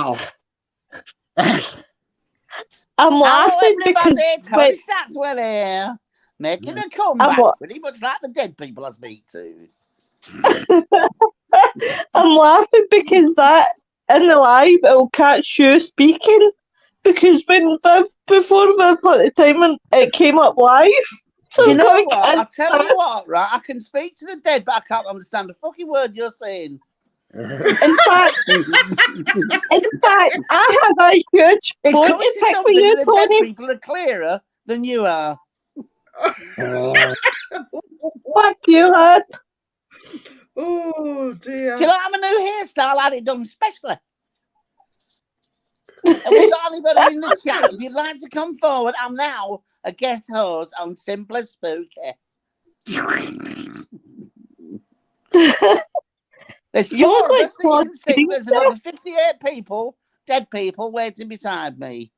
Wow. I'm laughing Hello, everybody. because Tony Satswell here. Making a comeback, pretty much like the dead people I speak to. I'm laughing because that in the live it'll catch you speaking because when Viv before Viv at the time when it came up live. So Do you it's know gonna what? catch I'll tell that. you what, right? I can speak to the dead, but I can't understand a fucking word you're saying. In fact, I have a huge It's phone coming to to pick with something you, that the dead Tony. people are clearer than you are. Fuck you, lad. Oh dear. Do you like my new hairstyle? I had it done specially. Have we got anybody in the chat? If you'd like to come forward, I'm now a guest host on Simply Spooky. There's You 4 look of like us that you Claude can see. Green. There's another 58 people, dead people, waiting beside me.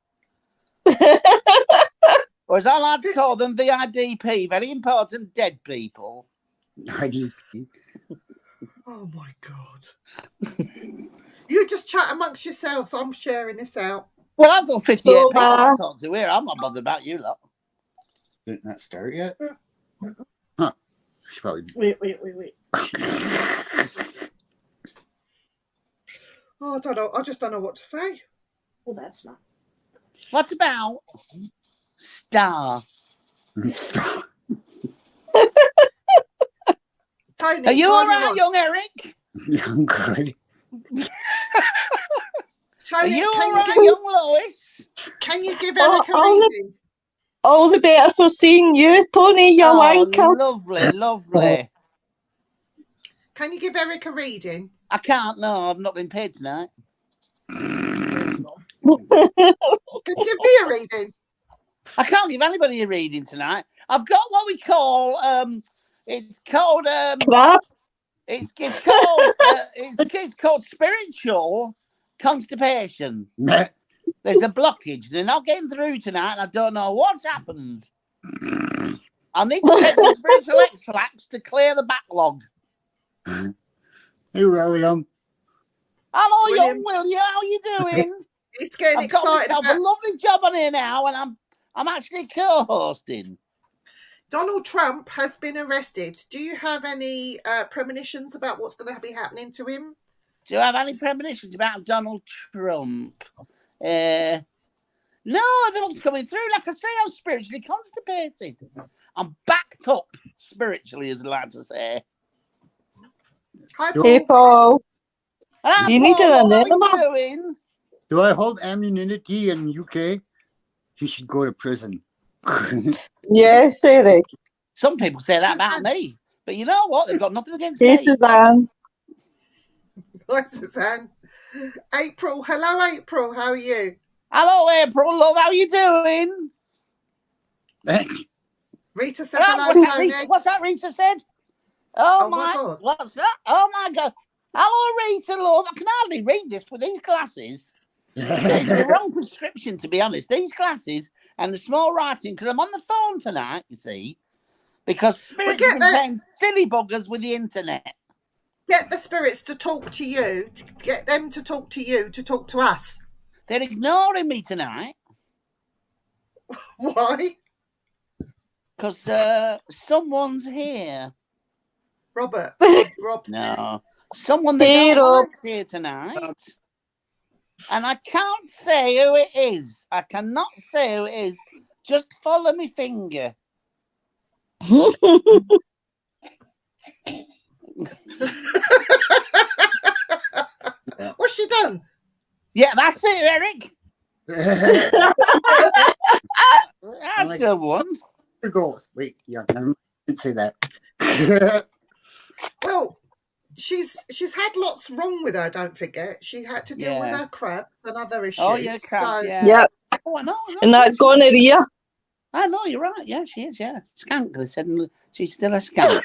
Or as I like to call them, VIDP, very important dead people. IDP. Oh my god. You just chat amongst yourselves. I'm sharing this out. Well, I've got 58 So, people to talk to here. I'm not bothered about you lot. Didn't that start yet? Huh. She probably... Wait. Oh, I don't know. I just don't know what to say. Well, that's not. What about Star? Tony, Are you while all right, on, young Eric? Yeah, I'm good. Are Tony, you all can right, you give, young Lois? can you give Oh, Eric a reading? all the better for seeing you, Tony, you wanker. Lovely. Can you give Eric a reading? I can't, no, I've not been paid tonight. Can you give me a reading? I can't give anybody a reading tonight. I've got what we call it's called Crap. it's called spiritual constipation. There's a blockage. They're not getting through tonight, and I don't know what's happened. I need to take the spiritual X-lax to clear the backlog. Hey, William. Hello, William. young William. How you doing? He's getting I've got excited myself about a lovely job on here now, and I'm actually co-hosting. Donald Trump has been arrested. Do you have any premonitions about what's going to be happening to him? Do you have any premonitions about Donald Trump? No, nothing's coming through. Like I say, I'm spiritually constipated. I'm backed up spiritually, as I like to say. Hi, Hey, Paul. Paul. Hello, You need Paul, to what are remember. you doing? Do I hold immunity in UK? He should go to prison. Yes, Eric. Some people say that about me, but you know what? They've got nothing against Hey, me. Suzanne. Hi, Suzanne. April. Hello, April. How are you? Hello, April, love. How you doing? Rita says Hello, hello, Tony. what's that Rita said? Oh, my my God. What's that? Oh, my God. Hello, Rita, love. I can hardly read this with these glasses. It's the wrong prescription, to be honest. These glasses and the small writing, because I'm on the phone tonight, you see, because spirits have been playing silly buggers with the internet. Get the spirits to talk to you, to get them to talk to you, to talk to us. They're ignoring me tonight. Why? Because someone's here. Robert. Rob's No. Someone they don't like's here tonight. And I can't say who it is. I cannot say who it is. Just follow me finger. What's she done? Yeah, that's it, Eric. That's the one. Here goes. Wait, yeah, I didn't say that. Well, she's had lots wrong with her, don't forget. She had to deal with her cramps and other issues. Oh, yeah, cramps, yeah. Yep. Oh, I know. And that gonorrhea. I know, you're right. Yeah, she is, yeah. Skank, they said she's still a skank.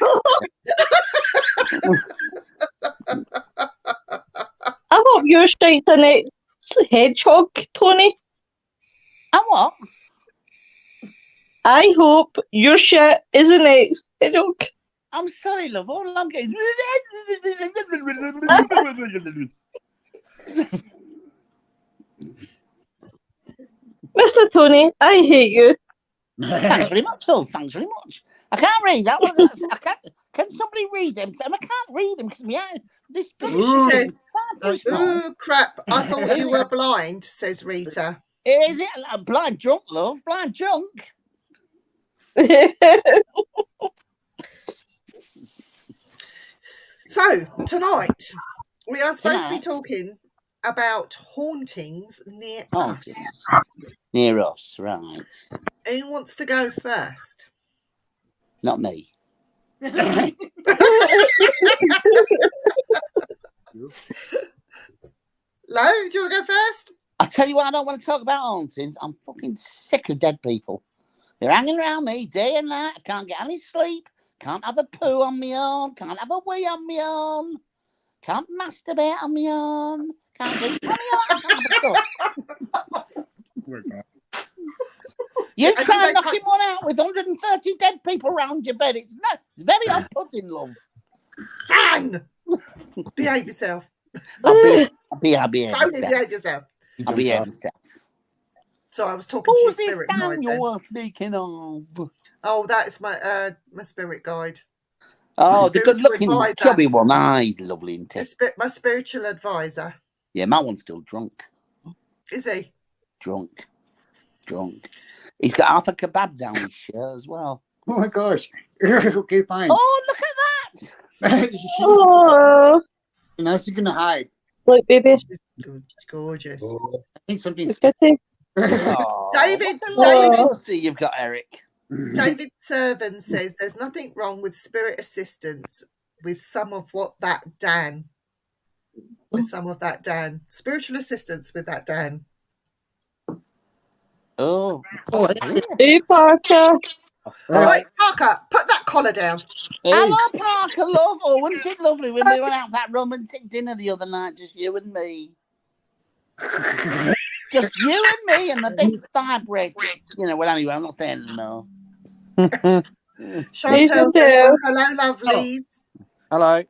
I hope your shite's the next hedgehog, Tony. And what? I hope your shit is the next hedgehog. I'm sorry, love. All I'm getting. Tony. I hate you. Thanks very much, love. Thanks very much. I can't read that one. I can't. Can somebody read them? I can't read them because this She says, far too small. "Ooh, crap! I thought you were blind," says Rita. Is it a blind drunk, love? Blind drunk. So tonight we are supposed to be talking about hauntings near us. Yes. Near us, right? Who wants to go first? Not me. Lo, do you want to go first? I tell you what, I don't want to talk about hauntings. I'm fucking sick of dead people. They're hanging around me day and night. I can't get any sleep. Can't have a poo on my own. Can't have a wee on my own. Can't masturbate on my own. Can't do any other stuff. You try knocking one out with 130 dead people around your bed. It's very off-putting, love. Dan! Behave yourself. I'll behave Tony, behave yourself. I'll behave myself. So I was talking to your Who's this spirit Dan guide. you're speaking of? Oh, that is my spirit guide. Oh, the good-looking, advisor. chubby one. Ah, he's lovely, isn't he? My spiritual advisor. Yeah, my one's still drunk. Is he? Drunk. He's got half a kebab down his shirt as well. Oh my gosh. Okay, fine. Oh, look at that! Oh, Now she's gonna hide. look, baby. She's good, gorgeous. I think something's. Kitty. Oh, David, what a David. pussy you've got, Eric. David Servan says there's nothing wrong with spirit assistance with some of that Dan. Spiritual assistance with that Dan. Oh. Hey, Parker. Right, Parker, put that collar down. Hello, Parker, love. Oh, wasn't it lovely when we went out that romantic dinner the other night, just you and me? Just you and me and the big thigh break. Well, anyway, I'm not saying no. Chantel says, well, hello, lovelies. Hello.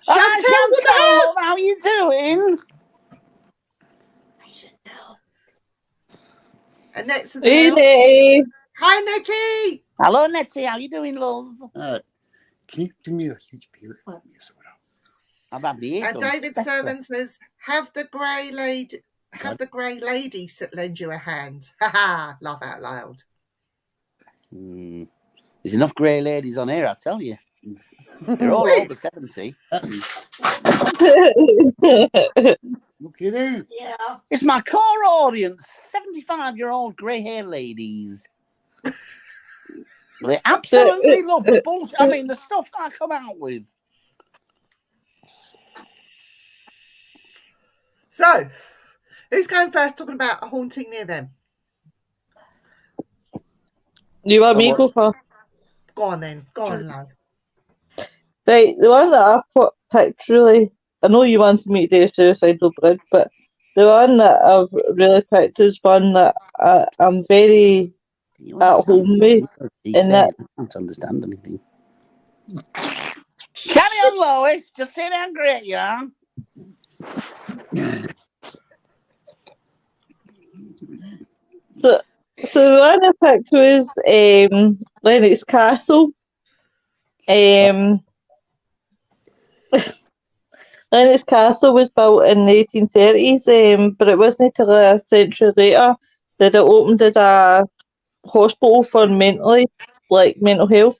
Chantel, how are you doing? And next to Hey, the Nettie. Hi, Nettie. Hello, Nettie. How you doing, love? Can you do me a huge beer? Yes, I've had the And David Servan says, have the grey lady lend you a hand. Ha ha, laugh out loud. There's enough grey ladies on here, I tell you. They're all over 70. Okay then. Yeah. It's my core audience, 75-year-old grey hair ladies. They absolutely love the bullshit. I mean, the stuff that I come out with. So, who's going first talking about a haunting near them? You want me to go first? Go on then. Go on, Lo. Right, the one that I picked really, I know you wanted me to do Suicidal Bridge, but the one that I've really picked is one that I'm very at home with. In that, I can't understand anything. Carry on, Lois. Just say how great you are. So the one I picked was Lennox Castle. Lennox Castle was built in the 1830s, but it wasn't until a century later that it opened as a hospital for mental health.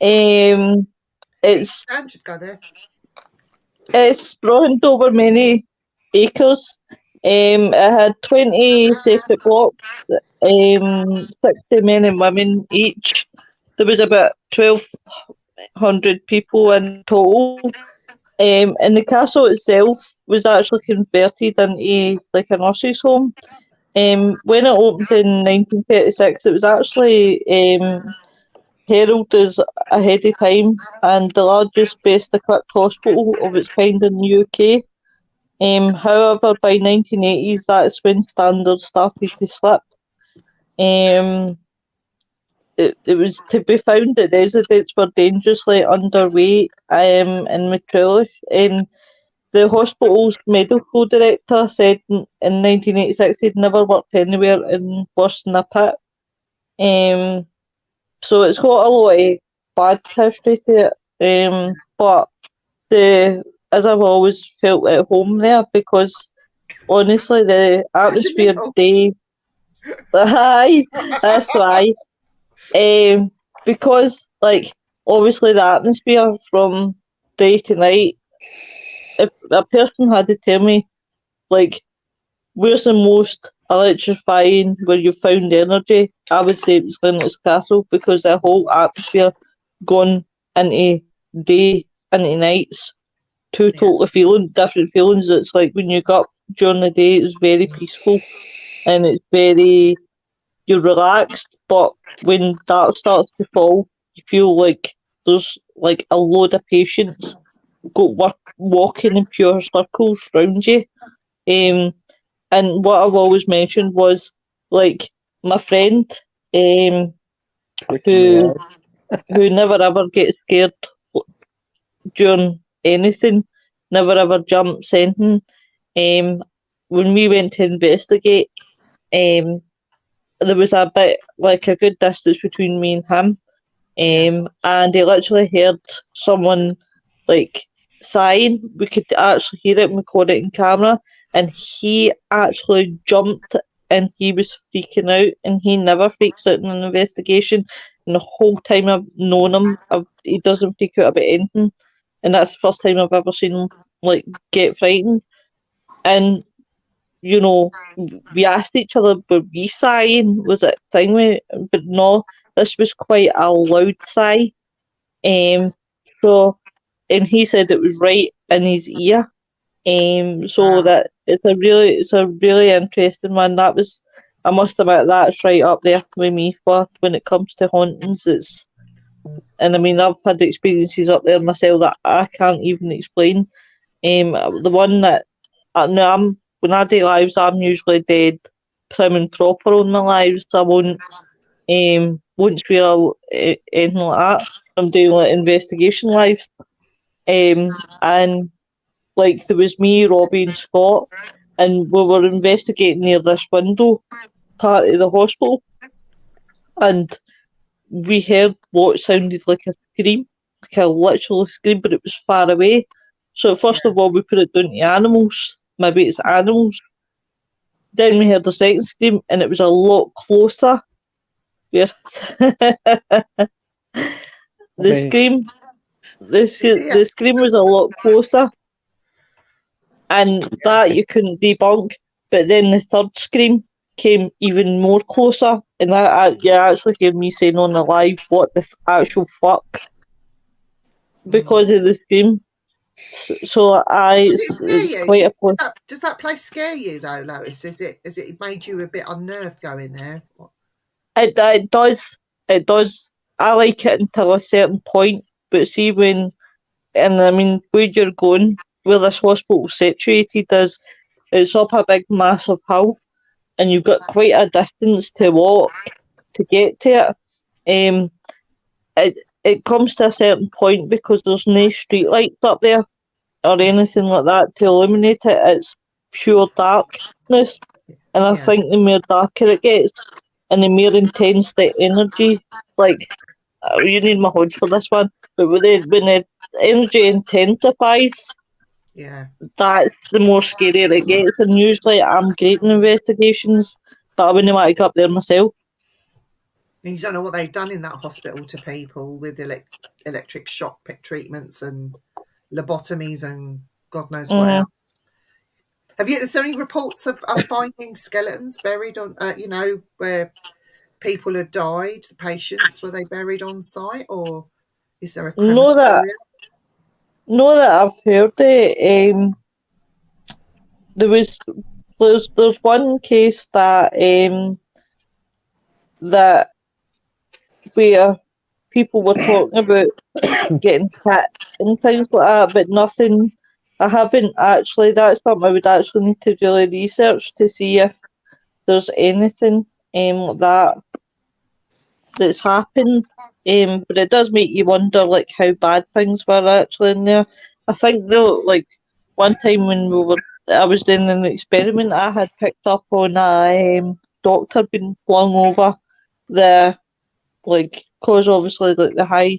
It's sprawled over many acres. It had 20 separate blocks, 60 men and women each. There was about 1,200 people in total. And the castle itself was actually converted into like a nurse's home. When it opened in 1936, it was actually heralded as ahead of time and the largest, best equipped hospital of its kind in the UK. However, by 1980s, that's when standards started to slip. It was to be found that residents were dangerously underweight and material. the hospital's medical director said in 1986 he'd never worked anywhere in worse than a pit. So it's got a lot of bad history to it. But as I've always felt at home there, because honestly the atmosphere Mental. day, aye, that's why. Because like obviously the atmosphere from day to night, if a person had to tell me like where's the most electrifying where you found energy, I would say it was Linux Castle, because the whole atmosphere gone into day into nights, two totally different feelings. It's like when you got up during the day it's very peaceful and it's very, you're relaxed, but when dark starts to fall you feel like there's like a load of patients walking in pure circles round you. And what I've always mentioned was like my friend, who never ever gets scared during anything, never ever jumps anything. When we went to investigate, there was a bit like a good distance between me and him. And he literally heard someone like sighing. We could actually hear it and we caught it in camera. And he actually jumped and he was freaking out. And he never freaks out in an investigation. And the whole time I've known him, he doesn't freak out about anything. And that's the first time I've ever seen him like get frightened. And you know, we asked each other, were we sighing? Was it thing we? But no, this was quite a loud sigh. So, and he said it was right in his ear. So that it's a really interesting one. That was, I must admit, that's right up there with me for when it comes to hauntings. And I mean, I've had experiences up there myself that I can't even explain. The one that when I do lives, I'm usually dead prim and proper on my lives. I won't swear anything like that. I'm doing like investigation lives. And like there was me, Robbie and Scott, and we were investigating near this window part of the hospital, and we heard what sounded like a scream, like a literal scream, but it was far away. So first of all, we put it down to animals. Maybe it's animals. Then we heard the second scream, and it was a lot closer. Where the scream was a lot closer, and that you couldn't debunk. But then the third scream came even more closer, and you actually hear me saying on the live, "What the actual fuck?" Because of the scream. So it's quite a place. Does that place scare you though, Lois? Has it made you a bit unnerved going there? It does. It does. I like it until a certain point, but see when, and I mean where you're going, where this hospital's situated is, it's up a big massive hill, and you've got quite a distance to walk to get to it. It comes to a certain point because there's no street lights up there or anything like that to illuminate it. It's pure darkness, and I think the more darker it gets and the more intense the energy, like you need my hodge for this one, but when the energy intensifies, that's the more scarier it gets. And usually I'm great in investigations, but I wouldn't want to go up there myself. And you don't know what they've done in that hospital to people with electric shock treatments and lobotomies and God knows what else. Is there any reports of finding skeletons buried on, where people had died, the patients, were they buried on site, or is there a crematorium? No, that I've heard it. There's one case that where people were talking about getting hit and things like that, but nothing. I haven't actually. That's something I would actually need to really research to see if there's anything like that's happened. But it does make you wonder, like how bad things were actually in there. I think though, like one time when I was doing an experiment, I had picked up on a doctor being flung over the, like, cause obviously like the high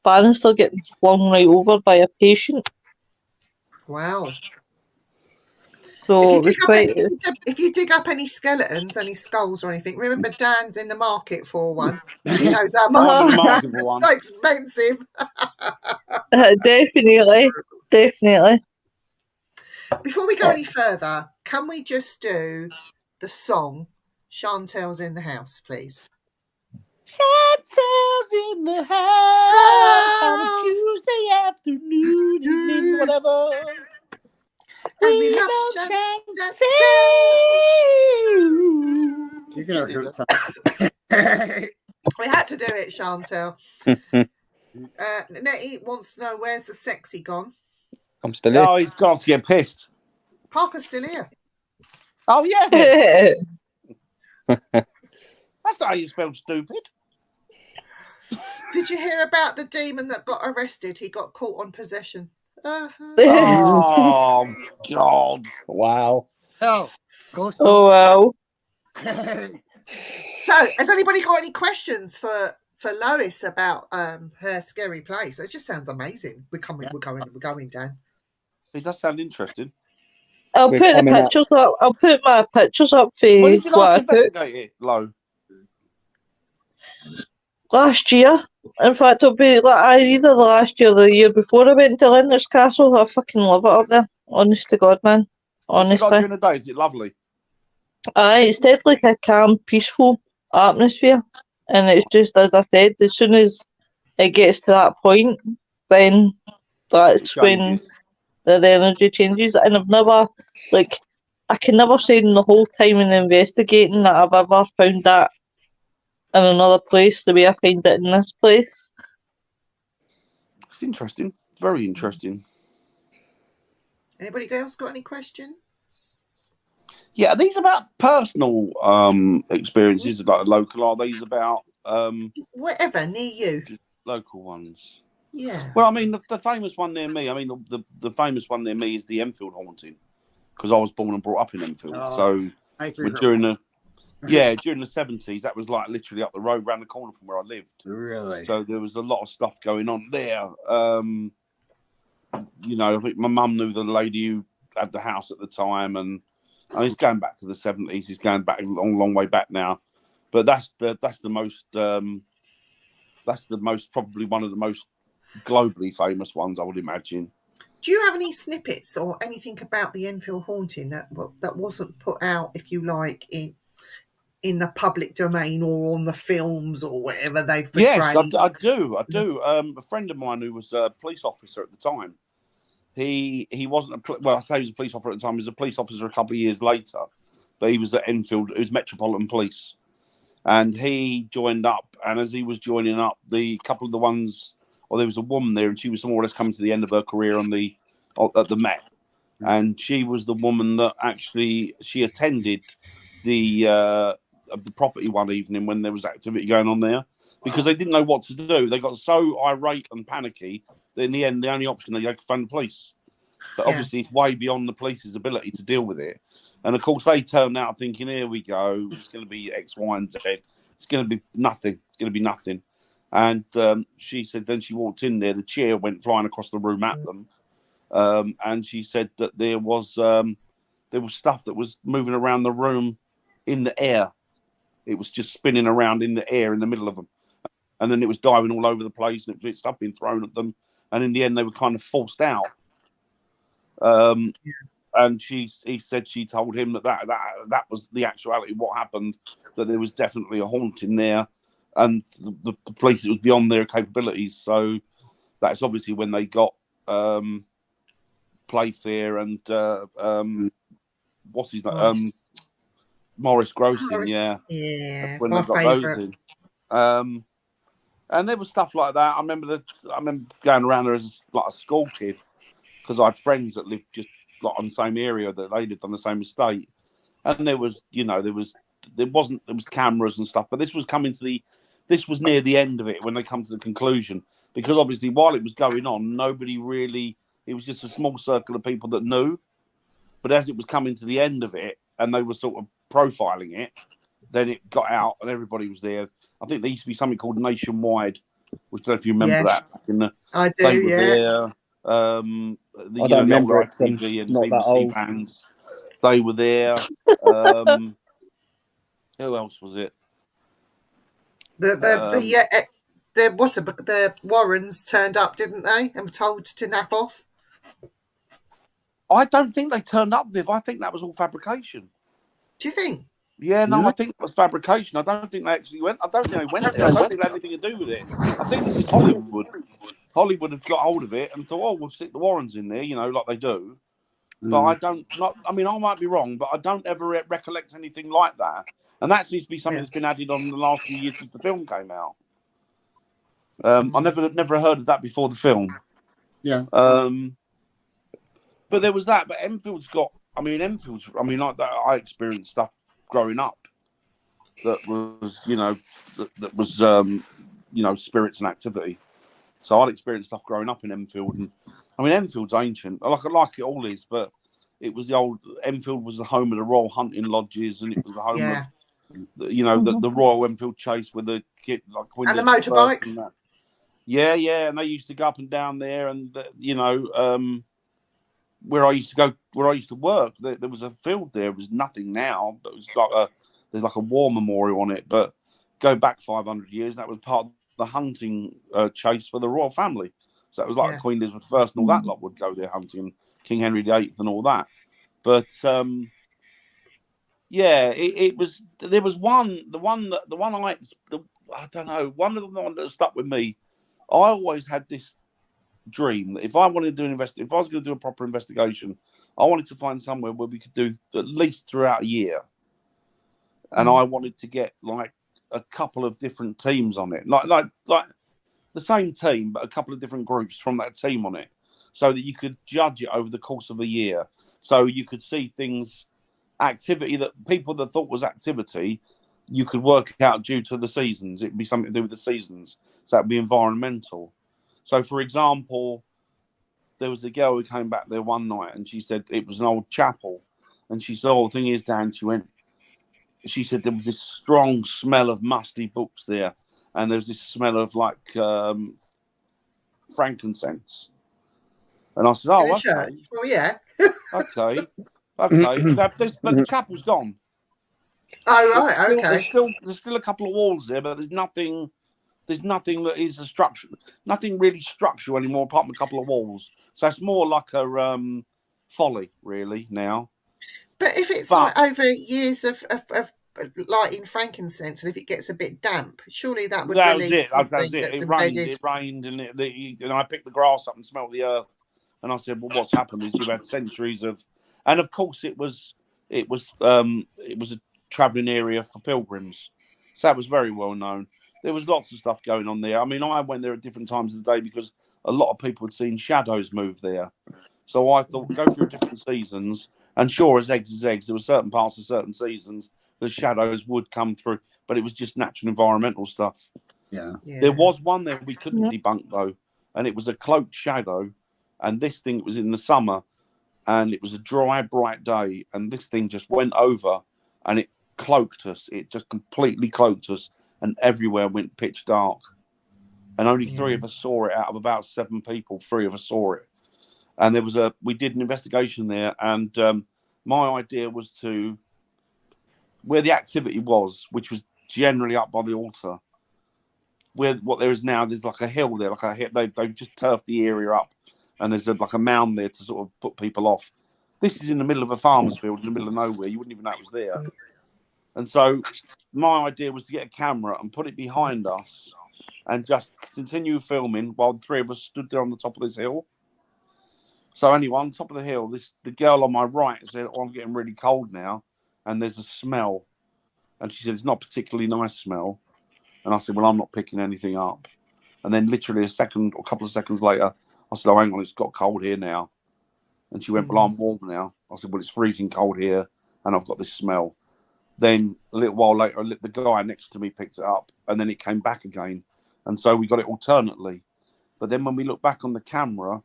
banister getting flung right over by a patient. Wow. So it was quite. If you dig up any skeletons, any skulls or anything, remember Dan's in the market for one. He knows how much I'm in the market for one. so expensive. Definitely. Before we go any further, can we just do the song Chantel's in the House, please? Chantel's in the house on a Tuesday afternoon, evening, whatever. We love Chantel. You're gonna hurt something. We had to do it, Chantel. Nettie wants to know, where's the sexy gone? I'm still here. Oh, he's got to get pissed. Parker's still here. Oh, yeah. Yeah. That's not how you spell stupid. Did you hear about the demon that got arrested? He got caught on possession. Oh, God. Wow. Hell, ghost. Oh wow. So, has anybody got any questions for Lois about her scary place? It just sounds amazing. We're going, Dan. It does sound interesting. I'll We're put the coming up. pictures up. I'll put my pictures up for When did you what last I put investigate it, Lo? last year. In fact, it'll be like either last year or the year before I went to Lindner's Castle. I fucking love it up there. Honest to God, man. What's it like Honestly. during the day? Is it lovely? It's dead like a calm, peaceful atmosphere. And it's just, as I said, as soon as it gets to that point, then that's when Changes. the energy changes. And I've never, like, I can never say in the whole time in investigating that I've ever found that in another place the way I find it in this place. It's interesting. Very interesting. Anybody else got any questions? Yeah, are these about personal experiences, like local? Are these about Whatever, near you. local ones? Yeah. Well, I mean, the famous one near me. I mean, the famous one near me is the Enfield haunting, because I was born and brought up in Enfield. Oh, So my favorite during one. during the 70s, that was like literally up the road, round the corner from where I lived. Really? So there was a lot of stuff going on there. You know, I think my mum knew the lady who had the house at the time, and he's going back to the 70s. He's going back a long way back now. But that's the most probably one of the most globally famous ones, I would imagine. Do you have any snippets or anything about the Enfield haunting that wasn't put out, if you like, in the public domain or on the films or whatever they've portrayed? Yes, I do. A friend of mine who was a police officer at the time. He wasn't I say he was a police officer at the time. He was a police officer a couple of years later, but he was at Enfield. It was Metropolitan Police, and he joined up. And as he was joining up, the couple of the ones, there was a woman there, and she was more or less coming to the end of her career at the Met, and she was the woman that actually she attended the property one evening when there was activity going on there, because they didn't know what to do. They got so irate and panicky that in the end, the only option they had to phone the police. But obviously, it's way beyond the police's ability to deal with it. And of course, they turned out thinking, "Here we go. It's going to be X, Y, and Z. It's going to be nothing. It's going to be nothing." And she said, then she walked in there. The chair went flying across the room at them, and she said that there was stuff that was moving around the room in the air. It was just spinning around in the air in the middle of them, and then it was diving all over the place, and it was stuff being thrown at them. And in the end, they were kind of forced out. And he said she told him that was the actuality of what happened, that there was definitely a haunting there, and the police, it was beyond their capabilities. So that's obviously when they got Playfair and what's his name? Morris Grossing, yeah. That's when they got those in. And there was stuff like that. I remember going around there as like a school kid, because I had friends that lived just like on the same area, that they lived on the same estate. And there was cameras and stuff, but this was near the end of it when they come to the conclusion, because obviously while it was going on, nobody really it was just a small circle of people that knew. But as it was coming to the end of it, and they were sort of profiling it, then it got out, and everybody was there. I think there used to be something called Nationwide, which I don't know if you remember that. I do, they were yeah. there. I don't remember older it, 'cause I'm ITV and not that BBC old. fans, they were there. Who else was it? The Warrens turned up, didn't they? And were told to naff off. I don't think they turned up, Viv. I think that was all fabrication. Do you think? Yeah, no, Yeah. I think it was fabrication. I don't think they actually went. I don't think they went there. I don't think they had anything to do with it. I think this is Hollywood. Hollywood have got hold of it and thought, oh, we'll stick the Warrens in there, like they do. But I mean, I might be wrong, but I don't ever recollect anything like that. And that seems to be something that's been added on in the last few years since the film came out. I never heard of that before the film. Yeah. But there was that. But Enfield's like that. I experienced stuff growing up that was, spirits and activity. So I'd experienced stuff growing up in Enfield, and I mean Enfield's ancient, like it all is, but it was Enfield was the home of the Royal Hunting Lodges, and it was the home of the Royal Enfield Chase with the kid like Queen and the motorbikes. And that. Yeah, and they used to go up and down there, and where I used to work, there was a field there. It was nothing now, but it was there's like a war memorial on it. But go back 500 years, that was part of the hunting chase for the royal family. So it was like Queen Elizabeth I and all that lot would go there hunting, King Henry VIII and all that. But it was. There was one. I don't know. One of the ones that stuck with me. I always had this dream that if I wanted to do if I was going to do a proper investigation, I wanted to find somewhere where we could do at least throughout a year, and I wanted to get like a couple of different teams on it, like the same team, but a couple of different groups from that team on it, so that you could judge it over the course of a year. So you could see things, activity that people that thought was activity, you could work out due to the seasons. It'd be something to do with the seasons. So that'd be environmental. So, for example, there was a girl who came back there one night and she said it was an old chapel. And she said, oh, the thing is, Dan, she said there was this strong smell of musty books there. And there was this smell of like frankincense. And I said, oh, okay. Well, yeah. Okay. But the chapel's gone. Oh, right, okay. There's still a couple of walls there, but there's nothing that is a structure, nothing really structural anymore apart from a couple of walls. So it's more like a folly, really, now. But if it's like over years of lighting frankincense, and if it gets a bit damp, surely that would release something. It rained, and I picked the grass up and smelled the earth. And I said, well, what's happened is you've had centuries of, and of course it was a travelling area for pilgrims, so that was very well known. There was lots of stuff going on there. I mean, I went there at different times of the day because a lot of people had seen shadows move there. So I thought, go through different seasons, and sure as eggs is eggs, there were certain parts of certain seasons the shadows would come through, but it was just natural environmental stuff. Yeah. There was one there we couldn't debunk though, and it was a cloaked shadow, and this thing was in the summer, and it was a dry, bright day, and this thing just went over, and it cloaked us. It just completely cloaked us, and everywhere went pitch dark. And only 3 of us saw it out of about 7 people. 3 of us saw it. And we did an investigation there, and my idea was to, where the activity was, which was generally up by the altar, where what there is now, there's like a hill there, they've just turfed the area up, and there's like a mound there to sort of put people off. This is in the middle of a farmer's field, in the middle of nowhere. You wouldn't even know it was there. And so my idea was to get a camera and put it behind us and just continue filming while the 3 of us stood there on the top of this hill. So anyway, on top of the hill, the girl on my right said, oh, I'm getting really cold now, and there's a smell. And she said, it's not a particularly nice smell. And I said, well, I'm not picking anything up. And then literally a couple of seconds later, I said, oh, hang on, it's got cold here now. And she went, well, I'm warm now. I said, well, it's freezing cold here, and I've got this smell. Then a little while later, the guy next to me picked it up, and then it came back again. And so we got it alternately. But then when we look back on the camera,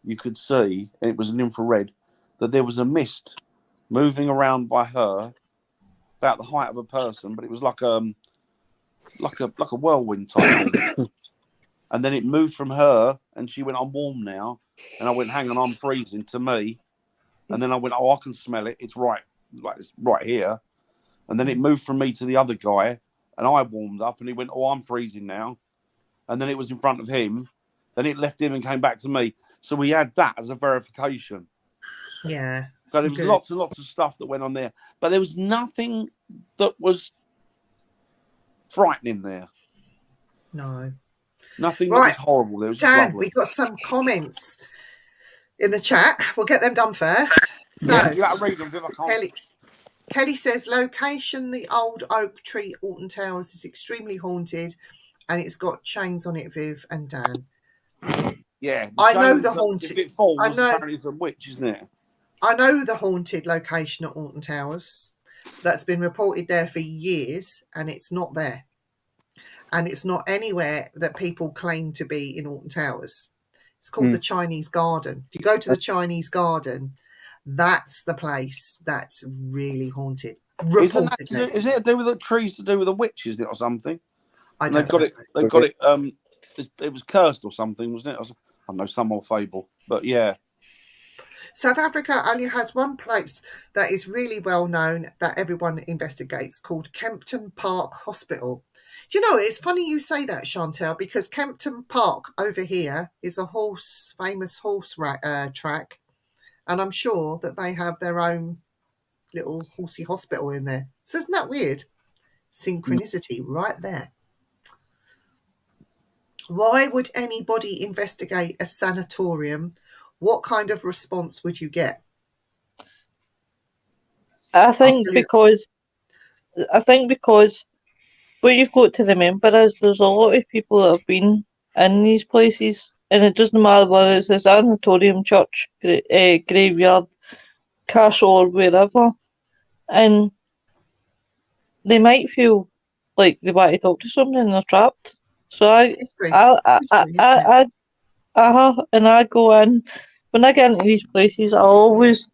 you could see, and it was an infrared, that there was a mist moving around by her, about the height of a person, but it was like a whirlwind type thing. And then it moved from her, and she went, "I'm warm now," and I went, "Hang on, I'm freezing." To me, and then I went, "Oh, I can smell it. It's right here." And then it moved from me to the other guy, and I warmed up, and he went, "Oh, I'm freezing now." And then it was in front of him. Then it left him and came back to me. So we had that as a verification. Yeah. So there was lots and lots of stuff that went on there, but there was nothing that was frightening there. No. Nothing that was horrible. There was Dan, we got some comments in the chat. We'll get them done first. So, you got to read them if I can't. Kelly says, location, the old oak tree, Alton Towers, is extremely haunted, and it's got chains on it, Viv and Dan. Yeah, I know the haunted. If it falls, apparently it's a witch, isn't it? I know the haunted location at Alton Towers. That's been reported there for years, and it's not there. And it's not anywhere that people claim to be in Alton Towers. It's called the Chinese Garden. If you go to the Chinese Garden, that's the place that's really haunted. Is it to do with the trees, to do with the witch, isn't it, or something? I don't know. They've got it. It was cursed or something, wasn't it? I don't know, some old fable, but yeah. South Africa only has one place that is really well known that everyone investigates, called Kempton Park Hospital. Do you know, it's funny you say that, Chantel, because Kempton Park over here is a famous horse track, and I'm sure that they have their own little horsey hospital in there. So isn't that weird? Synchronicity right there. Why would anybody investigate a sanatorium? What kind of response would you get? I think because what you've got to remember is there's a lot of people that have been in these places, and it doesn't matter whether it's a sanatorium, church, graveyard, castle, or wherever, and they might feel like they want to talk to somebody and they're trapped. So I go in, when I get into these places, I always,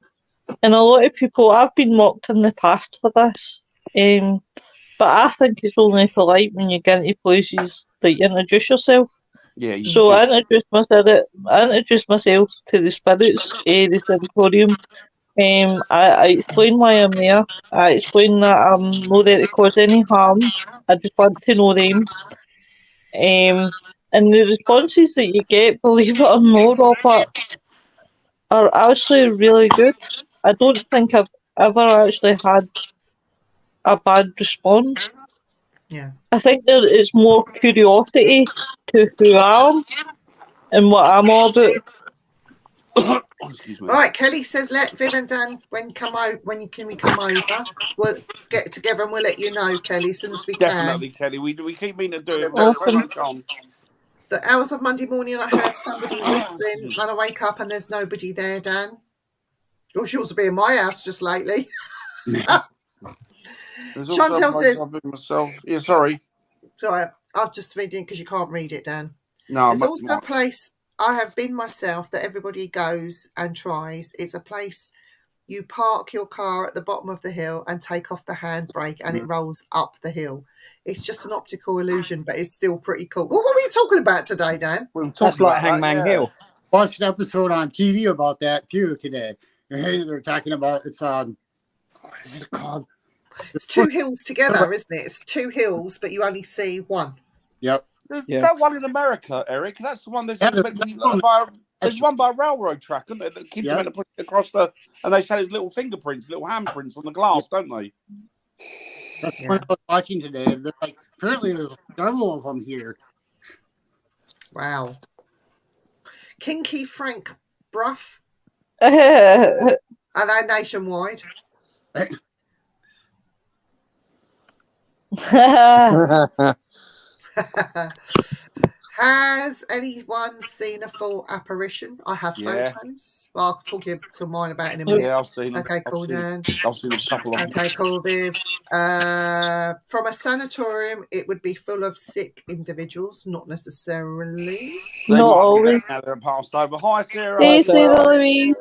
and a lot of people, I've been mocked in the past for this, but I think it's only polite when you get into places that you introduce yourself. Yeah. So I introduced myself to the spirits, the sanatorium. I explain why I'm there. I explain that I'm not there to cause any harm. I just want to know them. And the responses that you get, believe it or not, Robert, are actually really good. I don't think I've ever actually had a bad response. Yeah. I think it's more curiosity to who I am and what I'm all about. Excuse me. All right, Kelly says, let Viv and Dan, when we come over, we'll get together and we'll let you know, Kelly, as soon as we Definitely, can. Kelly. We keep meaning to do it. Awesome. The hours of Monday morning, I heard somebody whistling, and I wake up and there's nobody there, Dan. Oh, she ought to be in my house just lately. Chantel says, yeah, sorry. Sorry, I'll just read it because you can't read it, Dan. No, there's also a place I have been myself that everybody goes and tries. It's a place you park your car at the bottom of the hill and take off the handbrake and it rolls up the hill. It's just an optical illusion, but it's still pretty cool. Well, what were you talking about today, Dan? That's like Hangman Hill. Watched an episode on TV about that too today. They're talking about what is it called? It's two hills together, isn't it? It's two hills, but you only see one. Yep. There's that one in America, Eric. That's the one there's one by a railroad track, isn't there? That kids are meant to put it across and they say there's little fingerprints, little handprints on the glass, don't they? That's what I was watching today. They're like, apparently there's several of them here. Wow. Kinky Frank Bruff. Are they nationwide? Has anyone seen a full apparition? I have Yeah. photos. Well, I'll talk to mine about in a minute. Yeah, I've seen them. Okay, cool, Dan. I've seen a couple of them. Okay, cool, Viv. From a sanatorium, it would be full of sick individuals, not necessarily. They Not might be always. now they're passed over. Hi, Sarah. Hey, Sarah. Sarah Louise.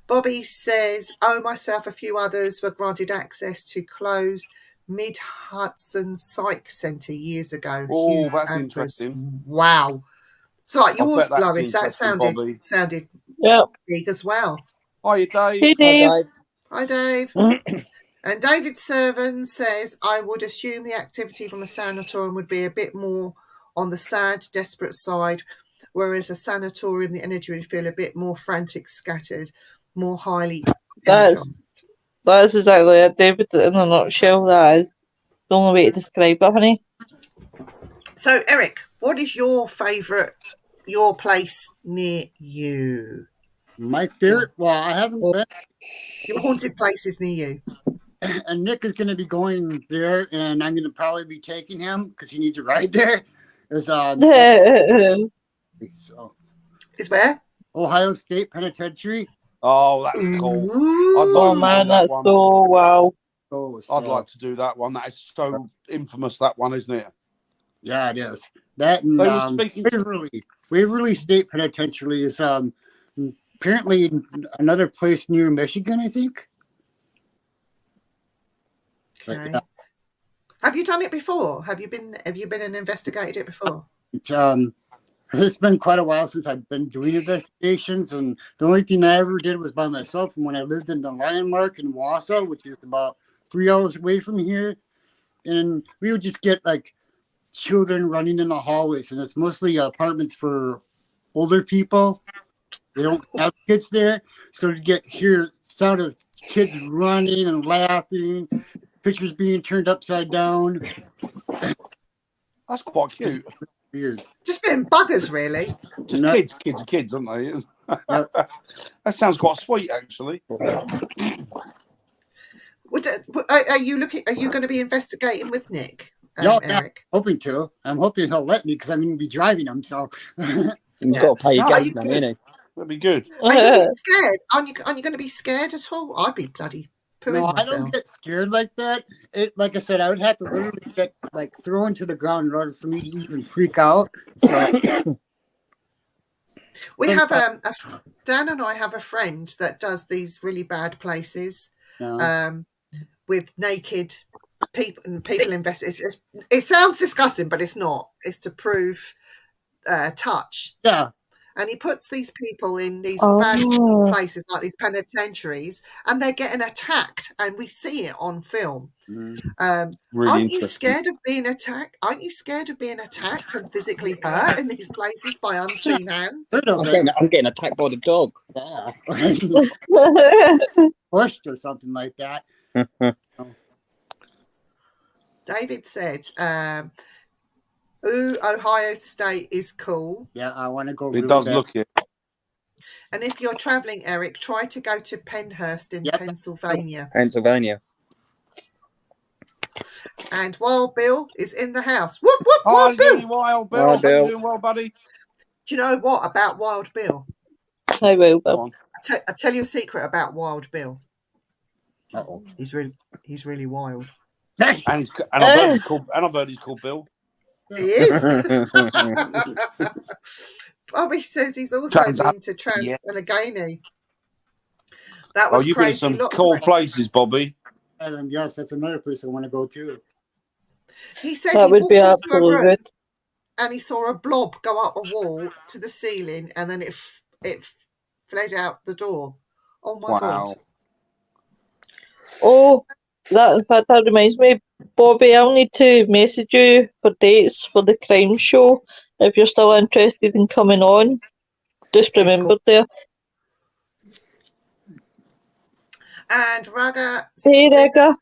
Bobby says, myself, a few others were granted access to closed Mid-Hudson Psych Centre years ago. Oh, Huge that's campus. interesting. Wow. It's like I yours, bet that's Lois. That interesting, sounded Bobby. Yeah. big as well. Hi, Dave. Hey, Dave. Hi, Dave. And David Servan says, I would assume the activity from a sanatorium would be a bit more on the sad, desperate side, whereas a sanatorium, the energy would feel a bit more frantic, scattered, more highly energized. That's exactly it, David. In a nutshell, that is the only way to describe it, honey. So, Eric, what is your place near you? My favorite. Well, I haven't been. Your haunted place is near you. And Nick is going to be going there, and I'm going to probably be taking him because he needs a ride there. Is so Is where? Ohio State Penitentiary. Oh, that's cool. Ooh. I'd like Oh to man, do that that's one. so wow. Oh, I'd like to do that one. That is so infamous, that one, isn't it? Yeah, it is. That and They were speaking Waverly State Penitentiary is apparently another place near Michigan, I think. But, Okay. Have you done it before? Have you been and investigated it before? It's been quite a while since I've been doing investigations, and the only thing I ever did was by myself. And when I lived in the Landmark in Wausau, which is about 3 hours away from here, and we would just get like children running in the hallways, and it's mostly apartments for older people. They don't have kids there, so to hear sound of kids running and laughing, pictures being turned upside down. That's quite cute. Weird. Just being buggers, really. Just kids, aren't they? That sounds quite sweet, actually. Are you going to be investigating with Nick, Yeah, Eric? hoping to. I'm hoping he'll let me because I'm going to be driving him. So You've got to pay your gate money, innit? That'd be good. Are you scared? Aren't you going to be scared at all? I'd be bloody pooing no, myself. I don't get scared like that. Like I said, I would have to literally get like thrown to the ground in order for me to even freak out. So we have Dan and I have a friend that does these really bad places with naked people and people invest. It sounds disgusting, but it's not. It's to prove touch. Yeah. And he puts these people in these bad places like these penitentiaries, and they're getting attacked, and we see it on film. Really aren't you scared of being attacked? Aren't you scared of being attacked and physically hurt in these places by unseen hands? I'm getting attacked by the dog. Yeah. Pushed or something like that. David said, Ohio State is cool. Yeah, I want to go. It does look it. And if you're traveling, Eric, try to go to Penhurst in Pennsylvania. And Wild Bill is in the house. Whoop, whoop, Wild Bill. Wild Bill. How you doing, well, buddy? Do you know what about Wild Bill? I will, Bill. I tell you a secret about Wild Bill. Uh-oh. He's really wild. And I've heard he's called Bill. He is. Bobby says he's also been to Trans-Allegheny. That was you've crazy. been to some cool places, Bobby. Yes, that's another place I want to go to. He said that he would be walked into a room good. and he saw a blob go up a wall to the ceiling, and then it fled out the door. Oh my God! Oh, that reminds me, Bobby. I'll need to message you for dates for the crime show if you're still interested in coming on. Just remember there. And Raga. Hey, Raga.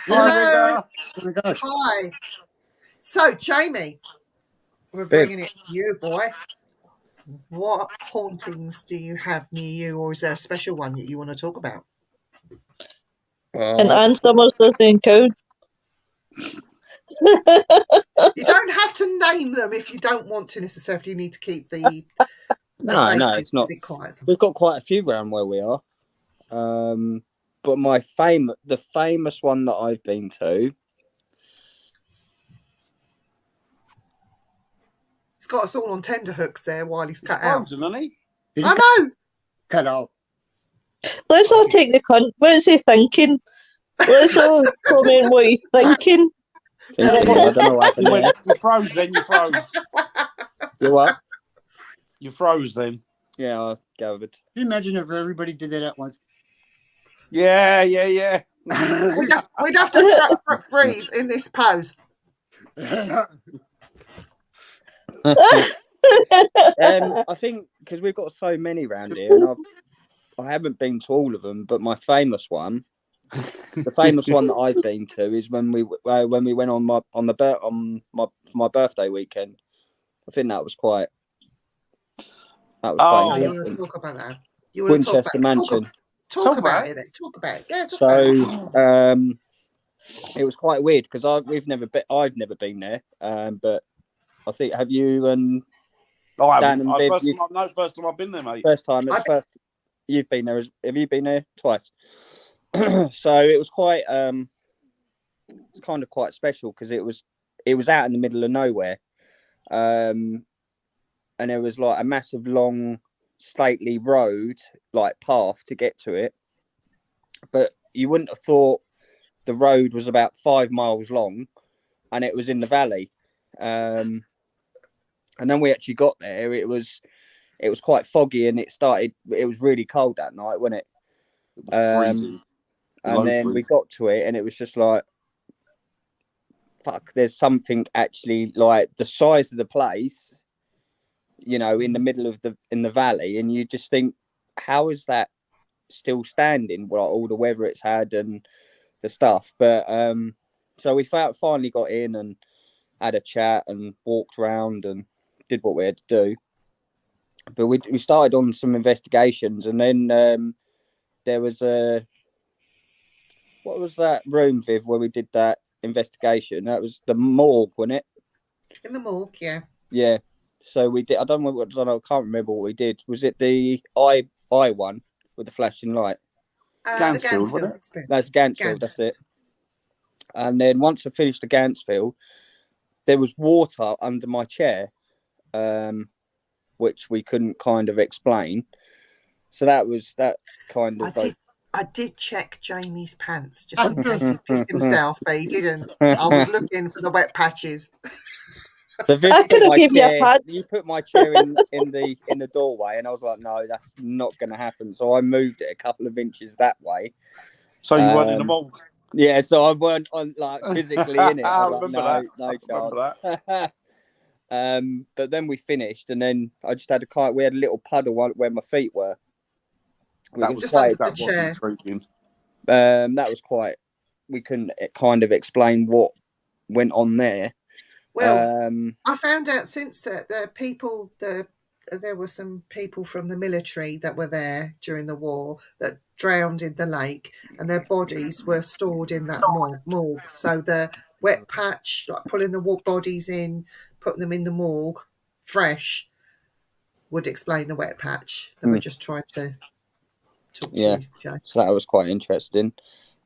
Hello. Oh my gosh. Hi. So, Jamie, we're bringing it to you, boy. What hauntings do you have near you, or is there a special one that you want to talk about? And Ann Summers doesn't count. You don't have to name them if you don't want to necessarily. You need to keep the No, it's not. A bit quiet. We've got quite a few around where we are. But the famous one that I've been to. He's got us all on tenterhooks there while he's cut Frozen, out. hasn't he? Did he I know. cut out? Let's all take the cunt. What is he thinking? Let's all comment what he's thinking. I don't know what happened there. You froze then. You froze. You what? You froze then. Yeah, I gathered. Can you imagine if everybody did that at once? Yeah. We'd have to freeze in this pose. I think because we've got so many around here, and I haven't been to all of them, but my famous one, the famous one that I've been to is when we went on my birthday weekend. I think that was quite. That was quite You interesting. want to talk about that? Winchester Mansion. Talk about it then. Talk about it. Yeah. It was quite weird because I've never been there, but I think have you and I Dan haven't. and Viv, First time I've been there, mate. First time. You've been there. Have you been there twice? So it was quite. It's kind of quite special because it was out in the middle of nowhere, and there was like a massive long stately road like path to get to it, but you wouldn't have thought the road was about 5 miles long, and it was in the valley. And then we actually got there. It was quite foggy, and it was really cold that night, wasn't it? Freezing. And then we got to it, and it was just like, fuck, there's something actually like the size of the place, you know, in the middle of in the valley, and you just think, how is that still standing? Well, all the weather it's had and the stuff. But so we finally got in and had a chat and walked around and did what we had to do. But we started on some investigations, and then there was what was that room, Viv, where we did that investigation? That was the morgue, wasn't it? In the morgue, yeah. Yeah. So we did. I can't remember what we did. Was it the eye one with the flashing light? Gansfield, wasn't it? That's Gansfield. That's it. And then once I finished the Gansfield, there was water under my chair, which we couldn't kind of explain. So that kind of. I did check Jamie's pants just in case he pissed himself, but he didn't. I was looking for the wet patches. So Viv you put my chair in the doorway, and I was like, no, that's not going to happen. So I moved it a couple of inches that way. So you weren't in the morgue? Yeah, so I weren't physically in it. I was like, no chance. But then we finished, and then I just had we had a little puddle where my feet were. That was intriguing. That was quite. We couldn't kind of explain what went on there. Well, I found out since that there were some people from the military that were there during the war that drowned in the lake, and their bodies were stored in that morgue. So the wet patch, like pulling the bodies in, putting them in the morgue, fresh, would explain the wet patch. They were just trying to talk to you, Joe. So that was quite interesting.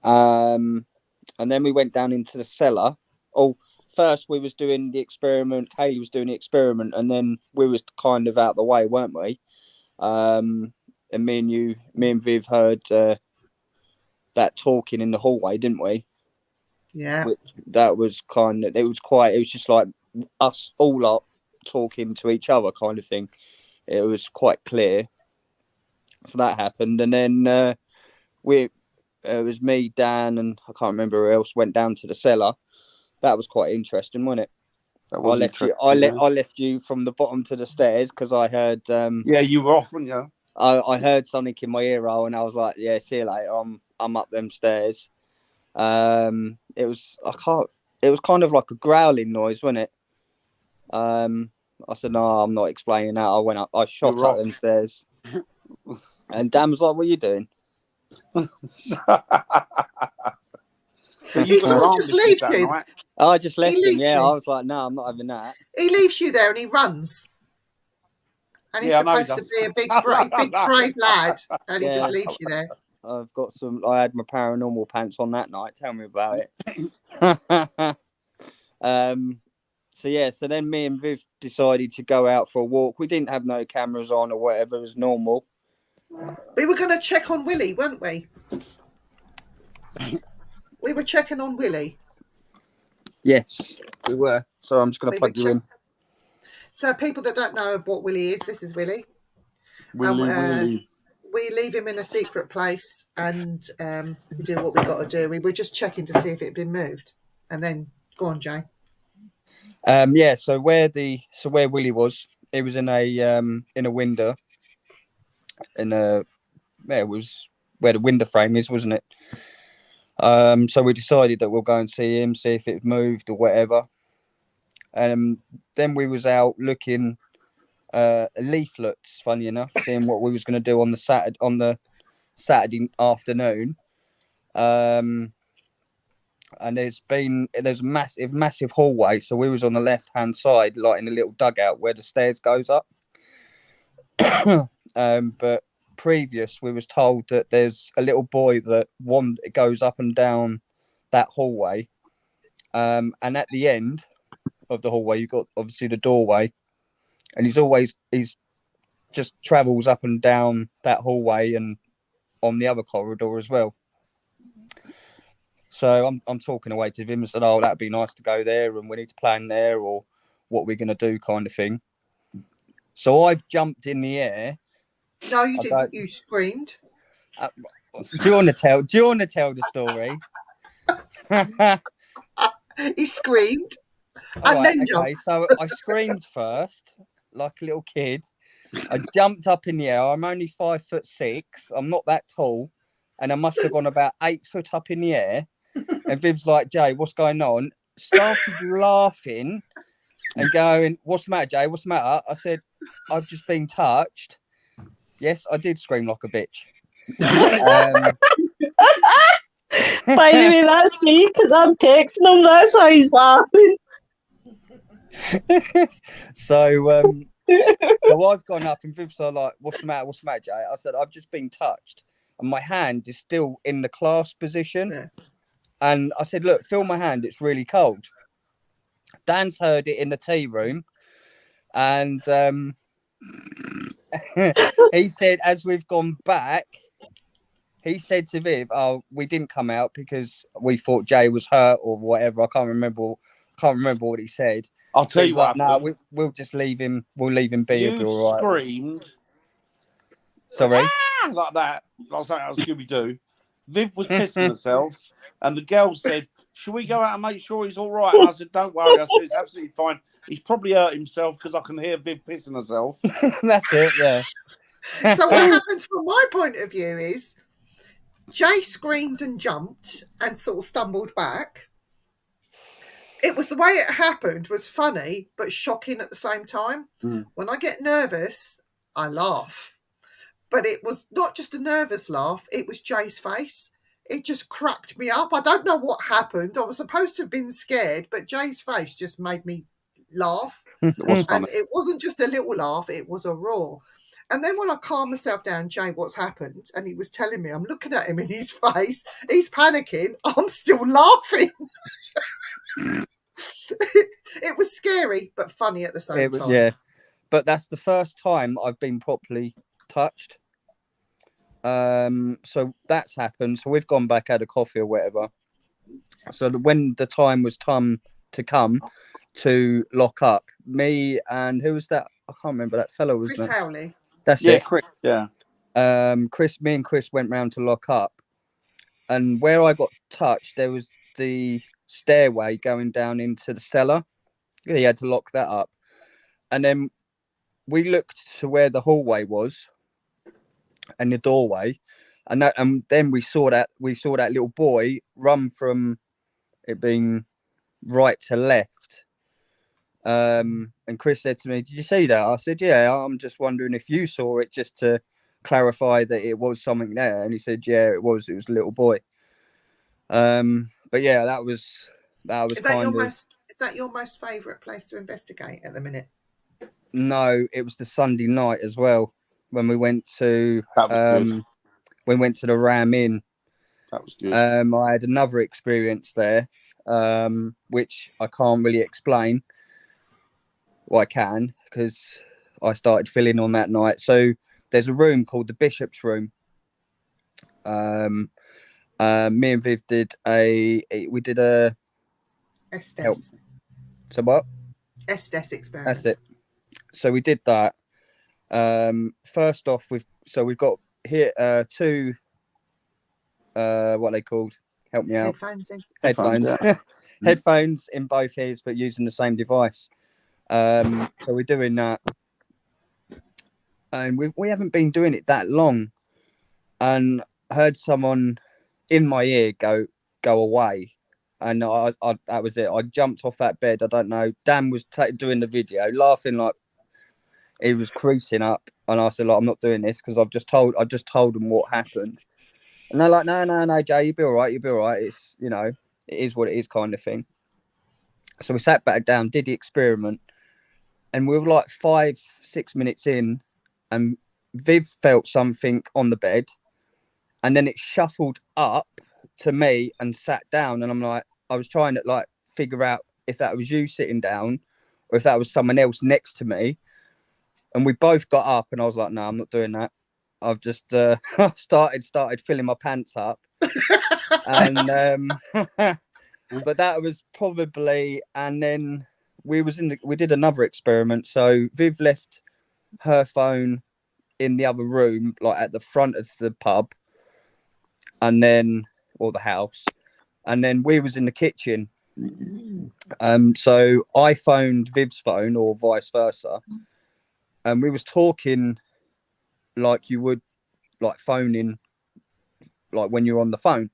And then we went down into the cellar. First we was doing the experiment. Kaylee was doing the experiment, and then we was kind of out the way, weren't we? And me and Viv heard that talking in the hallway, didn't we? Yeah. That was it was just like us all up talking to each other kind of thing. It was quite clear. So that happened, and then it was me, Dan, and I can't remember who else went down to the cellar. That was quite interesting, wasn't it? I left you from the bottom to the stairs because I heard. Yeah, you were off, weren't you? I heard something in my ear roll, and I was like, "Yeah, see you later. I'm up them stairs." It was kind of like a growling noise, wasn't it? I said, "No, I'm not explaining that." I went up. I shot up them stairs, and Dan was like, "What are you doing?" He sort of just leaves you. I just left him. leaves Yeah, you. I was like, no, I'm not having that. He leaves you there and he runs. And he's Yeah, I know he supposed to does. be a big, brave lad, and he Yeah. just leaves you there. I've got some. I had my paranormal pants on that night. Tell me about it. So yeah, so then me and Viv decided to go out for a walk. We didn't have no cameras on or whatever, as normal. We were going to check on Willie, weren't we? We were checking on Willie. Yes, we were. So I'm just going to plug you in. So people that don't know what Willie is, this is Willie. Willy. We leave him in a secret place and we do what we got to do. We were just checking to see if it had been moved. And then, go on, Jay. Yeah, so where Willie was, it was in a window, it was where the window frame is, wasn't it? So we decided that we'll go and see him, see if it moved or whatever. Then we was out looking leaflets, funny enough, seeing what we was going to do on the Saturday afternoon. And there's a massive hallway, so we was on the left hand side, like in a little dugout where the stairs goes up. But previous we was told that there's a little boy that goes up and down that hallway, and at the end of the hallway you've got obviously the doorway, and he's just travels up and down that hallway and on the other corridor as well. So I'm talking away to him and said, oh, that'd be nice to go there and we need to plan there or what we're going to do kind of thing. So I've jumped in the air. No, you didn't. You screamed. Do you want to tell the story? He screamed and then jumped. So I screamed first, like a little kid. I jumped up in the air. I'm only 5'6". I'm not that tall. And I must have gone about 8 foot up in the air. And Viv's like, Jay, what's going on? Started laughing and going, what's the matter, Jay? What's the matter? I said, I've just been touched. Yes, I did scream like a bitch. By the way, that's me because I'm texting him. That's why he's laughing. So I've gone up and Viv's like, what's the matter? What's the matter, Jay? I said, I've just been touched. And my hand is still in the clasp position. Yeah. And I said, look, feel my hand. It's really cold. Dan's heard it in the tea room. And he said, as we've gone back, he said to Viv, oh, we didn't come out because we thought Jay was hurt or whatever. I can't remember what he said. I'll tell you what. No, we'll just leave him. We'll leave him be. He'll be all right. Screamed. Sorry? Like that. Like Scooby-Doo. Viv was pissing herself, and the girl said, should we go out and make sure he's all right? And I said, don't worry. I said, it's absolutely fine. He's probably hurt himself because I can hear Viv pissing herself. That's it, yeah. So what happens from my point of view is Jay screamed and jumped and sort of stumbled back. It was the way it happened was funny, but shocking at the same time. When I get nervous, I laugh. But it was not just a nervous laugh. It was Jay's face. It just cracked me up. I don't know what happened. I was supposed to have been scared, but Jay's face just made me laugh. And it wasn't just a little laugh. It was a roar. And then when I calmed myself down, Jay, what's happened? And he was telling me, I'm looking at him in his face. He's panicking. I'm still laughing. It was scary, but funny at the same time. Yeah. But that's the first time I've been properly touched. So that's happened. So we've gone back, had a coffee or whatever. So when the time was to come to lock up, me and who was that? I can't remember that fellow. Was Chris Howley. That's it. Chris. Yeah. Me and Chris went round to lock up, and where I got touched, there was the stairway going down into the cellar. He had to lock that up, and then we looked to where the hallway was and the doorway, and then we saw that little boy run from it being right to left. And Chris said to me, did you see that? I said, yeah, I'm just wondering if you saw it, just to clarify that it was something there. And he said, yeah, it was a little boy. But yeah, that was that was Is that kind your of most? Is that your most favourite place to investigate at the minute? no. It was the Sunday night as well when we went to That was good. we went to the Ram Inn. That was good. I had another experience there, which I can't really explain. Well, I can because I started filling on that night. So there's a room called the Bishop's Room. Me and Viv did a Estes. so what? Estes experiment. That's it. So we did that. First off, we've got here two what are they called? Help me out. Headphones in. Headphones. Yeah. Headphones in both ears, but using the same device. So we're doing that, and we haven't been doing it that long, and heard someone in my ear go away, and I that was it. I jumped off that bed. I don't know. Dan was doing the video, laughing like he was creasing up, and I said, like, I'm not doing this because I just told them what happened, and they're like, no, Jay, you'll be all right. You'll be all right. It's it is what it is, kind of thing. So we sat back down, did the experiment. And we were like 5-6 minutes in, and Viv felt something on the bed, and then it shuffled up to me and sat down. And I'm like, I was trying to like figure out if that was you sitting down or if that was someone else next to me. And we both got up, and I was like, no, I'm not doing that. I've just started filling my pants up, and but that was probably, and then. We did another experiment. So Viv left her phone in the other room, like at the front of the pub, or the house, and then we was in the kitchen. So I phoned Viv's phone, or vice versa, and we was talking like you would, like phoning, like when you're on the phone,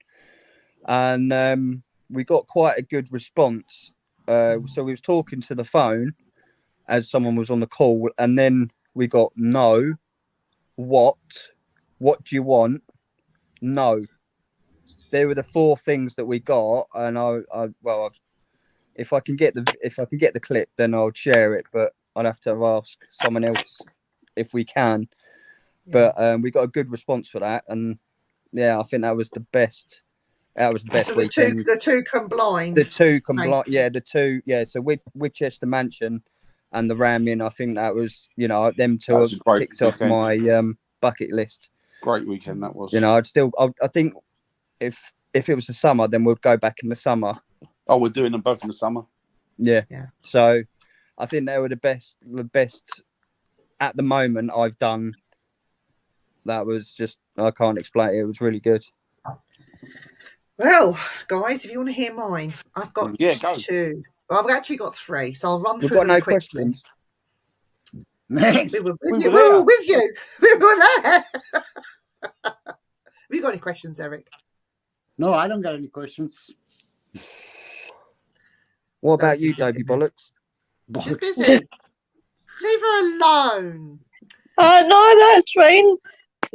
and we got quite a good response. So we was talking to the phone as someone was on the call, and then we got no, what do you want? No. There were the 4 things that we got, and if I can get the clip, then I'll share it, but I'd have to ask someone else if we can. Yeah. But we got a good response for that, and yeah, I think that was the best. That was the best. So weekend. the two combined. Yeah, the two. Yeah, so Winchester Mansion and the Ram Inn. I think that was, them two ticks off my bucket list. Great weekend that was. I think if it was the summer, then we'd go back in the summer. Oh, we're doing them both in the summer. Yeah. So I think they were the best at the moment I've done. That was just, I can't explain it. It was really good. Well, guys, if you want to hear mine, I've got go. 2. Well, I've actually got 3, so I'll run through We've got them no quickly. questions. We were with you. We were there. Have you got any questions, Eric? No, I don't got any questions. What about you, Davey Bollocks? She's busy. Leave her alone. No, that's fine.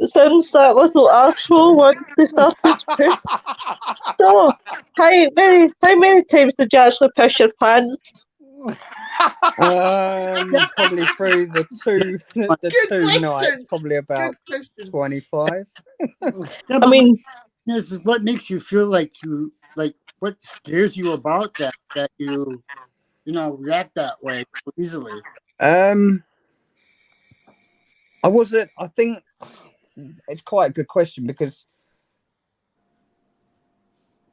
Since that little asshole once they started to So, how many times did you actually piss your pants? Probably through the two nights, probably about 25. Yeah, I mean, this is what makes you feel like what scares you about that you react that way easily. I think it's quite a good question because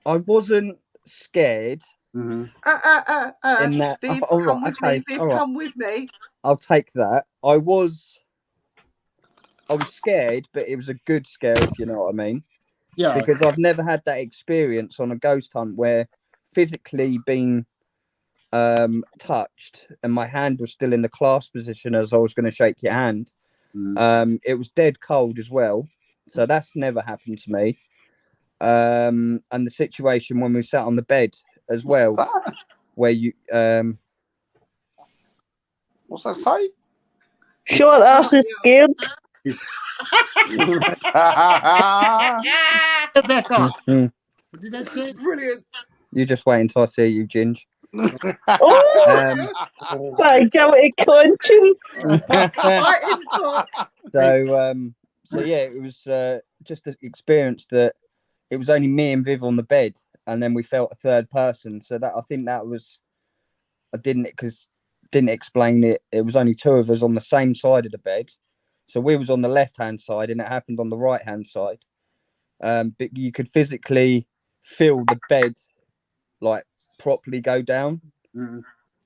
I wasn't scared. Mm-hmm. In that, Viv, come with me. I'll take that. I was scared, but it was a good scare, if you know what I mean. Yeah. Because I've never had that experience on a ghost hunt where physically being touched and my hand was still in the clasp position as I was going to shake your hand. It was dead cold as well, so that's never happened to me. And the situation when we sat on the bed as well, where you what's that say? Short ass is scared. Back off. What did that say? Brilliant. You just wait until I see you, Ginge. Oh, my guilty conscience. Right in court. So yeah, it was just an experience that it was only me and Viv on the bed, and then we felt a third person. So that I think that was I didn't explain it. It was only two of us on the same side of the bed, so we was on the left hand side, and it happened on the right hand side. But you could physically feel the bed like properly go down. Mhm.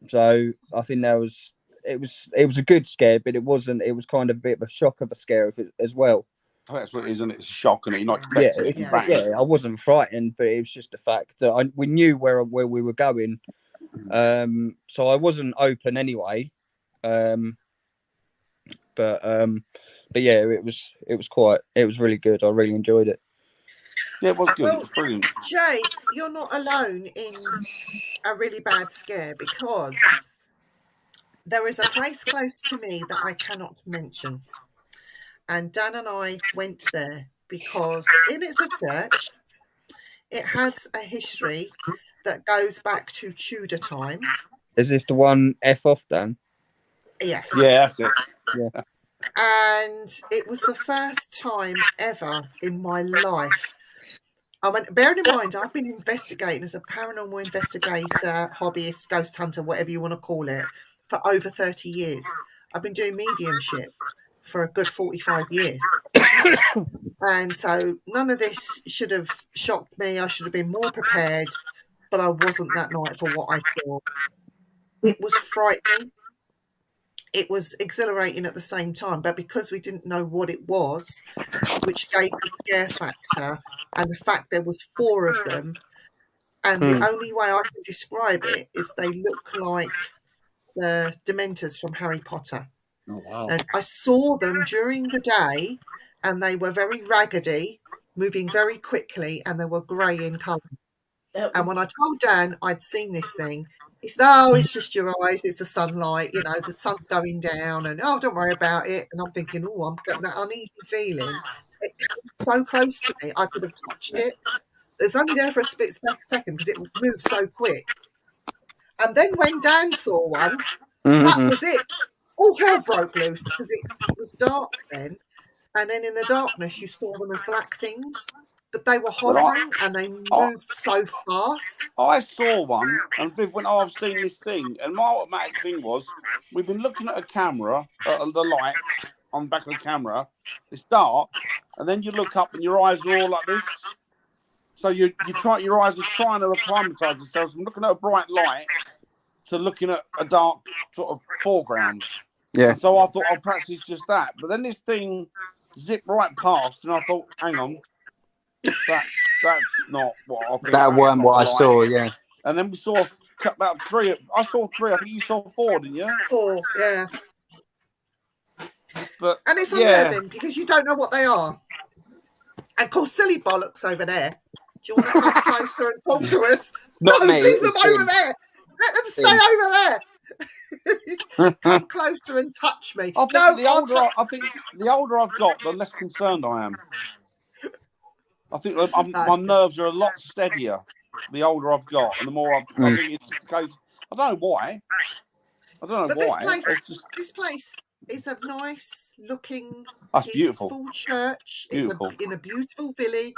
So I think it was a good scare, but it wasn't. It was kind of a bit of a shock of a scare as well. That's what it is, and it's a shock, and you're not Yeah, expecting it. Bang. I wasn't frightened, but it was just the fact that we knew where we were going. So I wasn't open anyway. But yeah, it was really good. I really enjoyed it. Yeah, it was good. Well, It was brilliant. Jay, you're not alone in a really bad scare, because there is a place close to me that I cannot mention. And Dan and I went there because it's a church. It has a history that goes back to Tudor times. Is this the one F off, Dan? Yes. Yeah, that's it. Yeah. And it was the first time ever in my life. I mean, bearing in mind, I've been investigating as a paranormal investigator, hobbyist, ghost hunter, whatever you want to call it, for over 30 years. I've been doing mediumship for a good 45 years. And so none of this should have shocked me. I should have been more prepared, but I wasn't that night for what I saw. It was frightening. It was exhilarating at the same time, but because we didn't know what it was, which gave the scare factor, and the fact there was 4 of them, and the only way I can describe it is they look like the Dementors from Harry Potter. Oh, wow. And I saw them during the day, and they were very raggedy, moving very quickly, and they were grey in colour. And when I told Dan I'd seen this thing, he said, "Oh, it's just your eyes. It's the sunlight. You know, the sun's going down, and oh, don't worry about it." And I'm thinking, "Oh, I'm getting that uneasy feeling." It came so close to me, I could have touched it. It was only there for a split second because it moved so quick. And then when Dan saw one, that was it. All hell broke loose because it was dark then. And then in the darkness, you saw them as black things, but they were hovering and they moved so fast. I saw one, and Viv went, "Oh, I've seen this thing." And my automatic thing was, we've been looking at a camera, the light on the back of the camera. It's dark, and then you look up, and your eyes are all like this. So your eyes are trying to acclimatise themselves from looking at a bright light to looking at a dark sort of foreground. Yeah. And so I thought, oh, perhaps it's just that. But then this thing zipped right past, and I thought, hang on, that's not what I think. That weren't what I saw. Yeah. And then we saw about 3. I saw 3. I think you saw 4, didn't you? 4, yeah. But and it's unnerving because you don't know what they are. And call silly bollocks over there. Do you want to come closer and talk to us? Not no, me, leave them it's over him. there. Let them stay over there. Come closer and touch me. I think the older I've got, the less concerned I am. I think my nerves are a lot steadier the older I've got, and the more I think it's just the case. I don't know why. This place is a nice looking, peaceful beautiful church. Beautiful. It's in a beautiful village.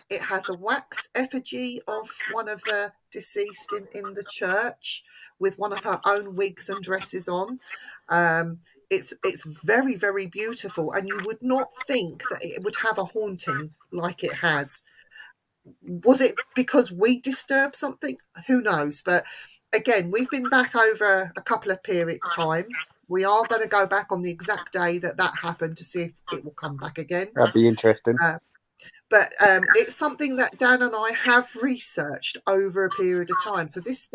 It has a wax effigy of one of the deceased in the church with one of her own wigs and dresses on. It's very, very beautiful, and you would not think that it would have a haunting like it has. Was it because we disturbed something? Who knows? But again, we've been back over a couple of period times. We are going to go back on the exact day that happened to see if it will come back again. That'd be interesting. But it's something that Dan and I have researched over a period of time. So these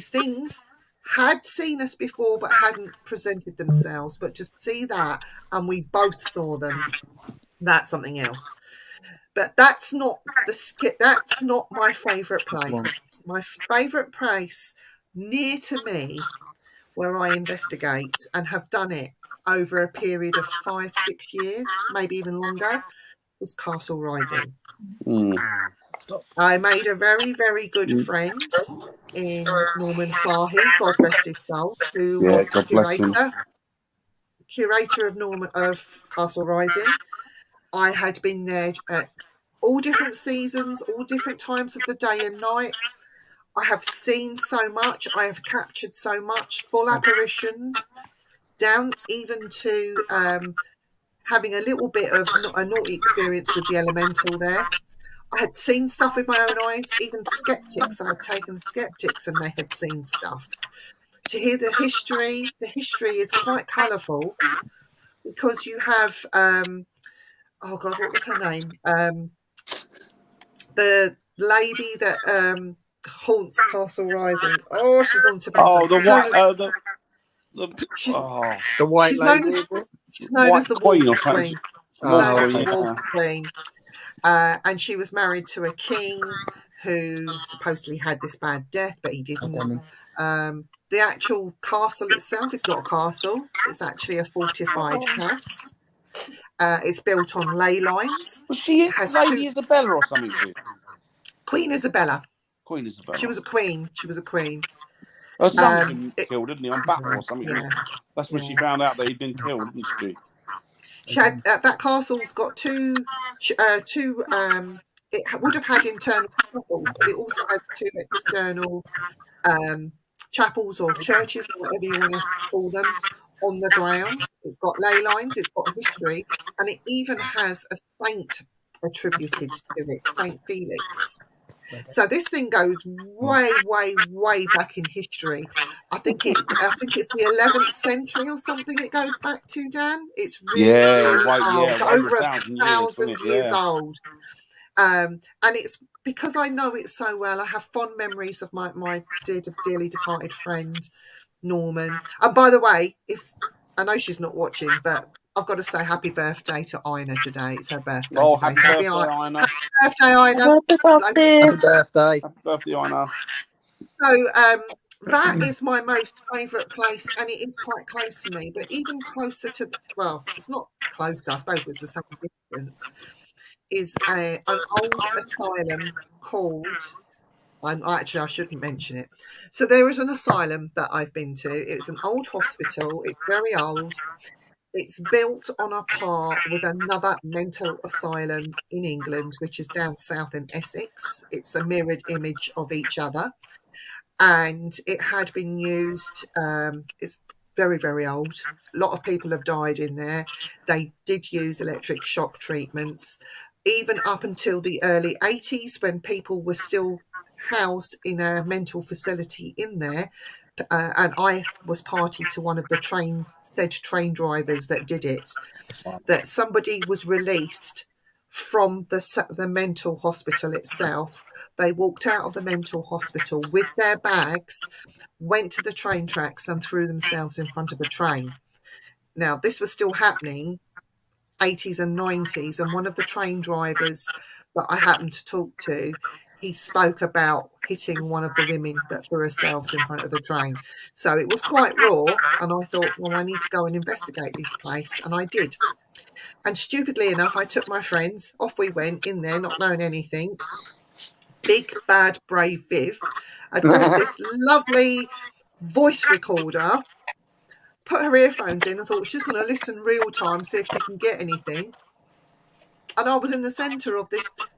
things had seen us before but hadn't presented themselves. But to see that, and we both saw them, that's something else. But that's not my favourite place. My favourite place near to me, where I investigate and have done it over a period of 5-6 years, maybe even longer, was Castle Rising. I made a very, very good friend in Norman Fahy, God rest his soul, who Yeah, was God bless him. curator of Castle Rising. I had been there at all different seasons, all different times of the day and night. I have seen so much. I have captured so much, full apparitions, down even to having a little bit of a naughty experience with the elemental there. I had seen stuff with my own eyes, even skeptics. I had taken skeptics and they had seen stuff. To hear the history is quite colourful because you have, oh God, what was her name? The lady that haunts Castle Rising. Oh, she's on tobacco. Oh, the white, She's The White she's Lady. known as Is it? she's known White as the Queen Wolf or something. Queen. She's Oh, known as the okay. Wolf Yeah. Queen. And she was married to a king who supposedly had this bad death, but he didn't. The actual castle itself is not a castle. It's actually a fortified house. It's built on ley lines. Was she It has Lady two. Isabella or something? Here? Queen Isabella. Queen Isabella. She was a queen. She was a queen. Her son's been killed, didn't he, on battle or something? Yeah. That's when she found out that he'd been killed, didn't she? She had that castle's got two. It would have had internal chapels, but it also has two external chapels or churches, or whatever you want to call them, on the ground. It's got ley lines, it's got a history, and it even has a saint attributed to it, Saint Felix. So this thing goes way, way, way back in history. I think it's the 11th century or something. It goes back to, Dan. It's really, really old, over 1,000 years old. And it's because I know it so well. I have fond memories of my dearly departed friend Norman. And by the way, if I know she's not watching, but I've got to say happy birthday to Ina today. It's her birthday today. Happy birthday, Ina. Happy birthday, Ina. Happy birthday. Happy birthday. Happy birthday, Ina. So that is my most favourite place, and it is quite close to me. But even closer to, well, it's not closer. I suppose it's the same distance. Is an old asylum called. I shouldn't mention it. So there is an asylum that I've been to. It's an old hospital. It's very old. It's built on a par with another mental asylum in England, which is down south in Essex. It's a mirrored image of each other. And it had been used, it's very, very old. A lot of people have died in there. They did use electric shock treatments, even up until the early 80s when people were still housed in a mental facility in there. And I was party to one of the train drivers that did it, that somebody was released from the mental hospital itself. They walked out of the mental hospital with their bags, went to the train tracks and threw themselves in front of a train. Now, this was still happening 80s and 90s, and one of the train drivers that I happened to talk to, he spoke about hitting one of the women that threw herself in front of the train. So it was quite raw, and I thought, well, I need to go and investigate this place, and I did. And stupidly enough, I took my friends, off we went in there, not knowing anything. Big, bad, brave Viv had bought this lovely voice recorder, put her earphones in, and thought she's going to listen real time, see if she can get anything. And I was in the centre of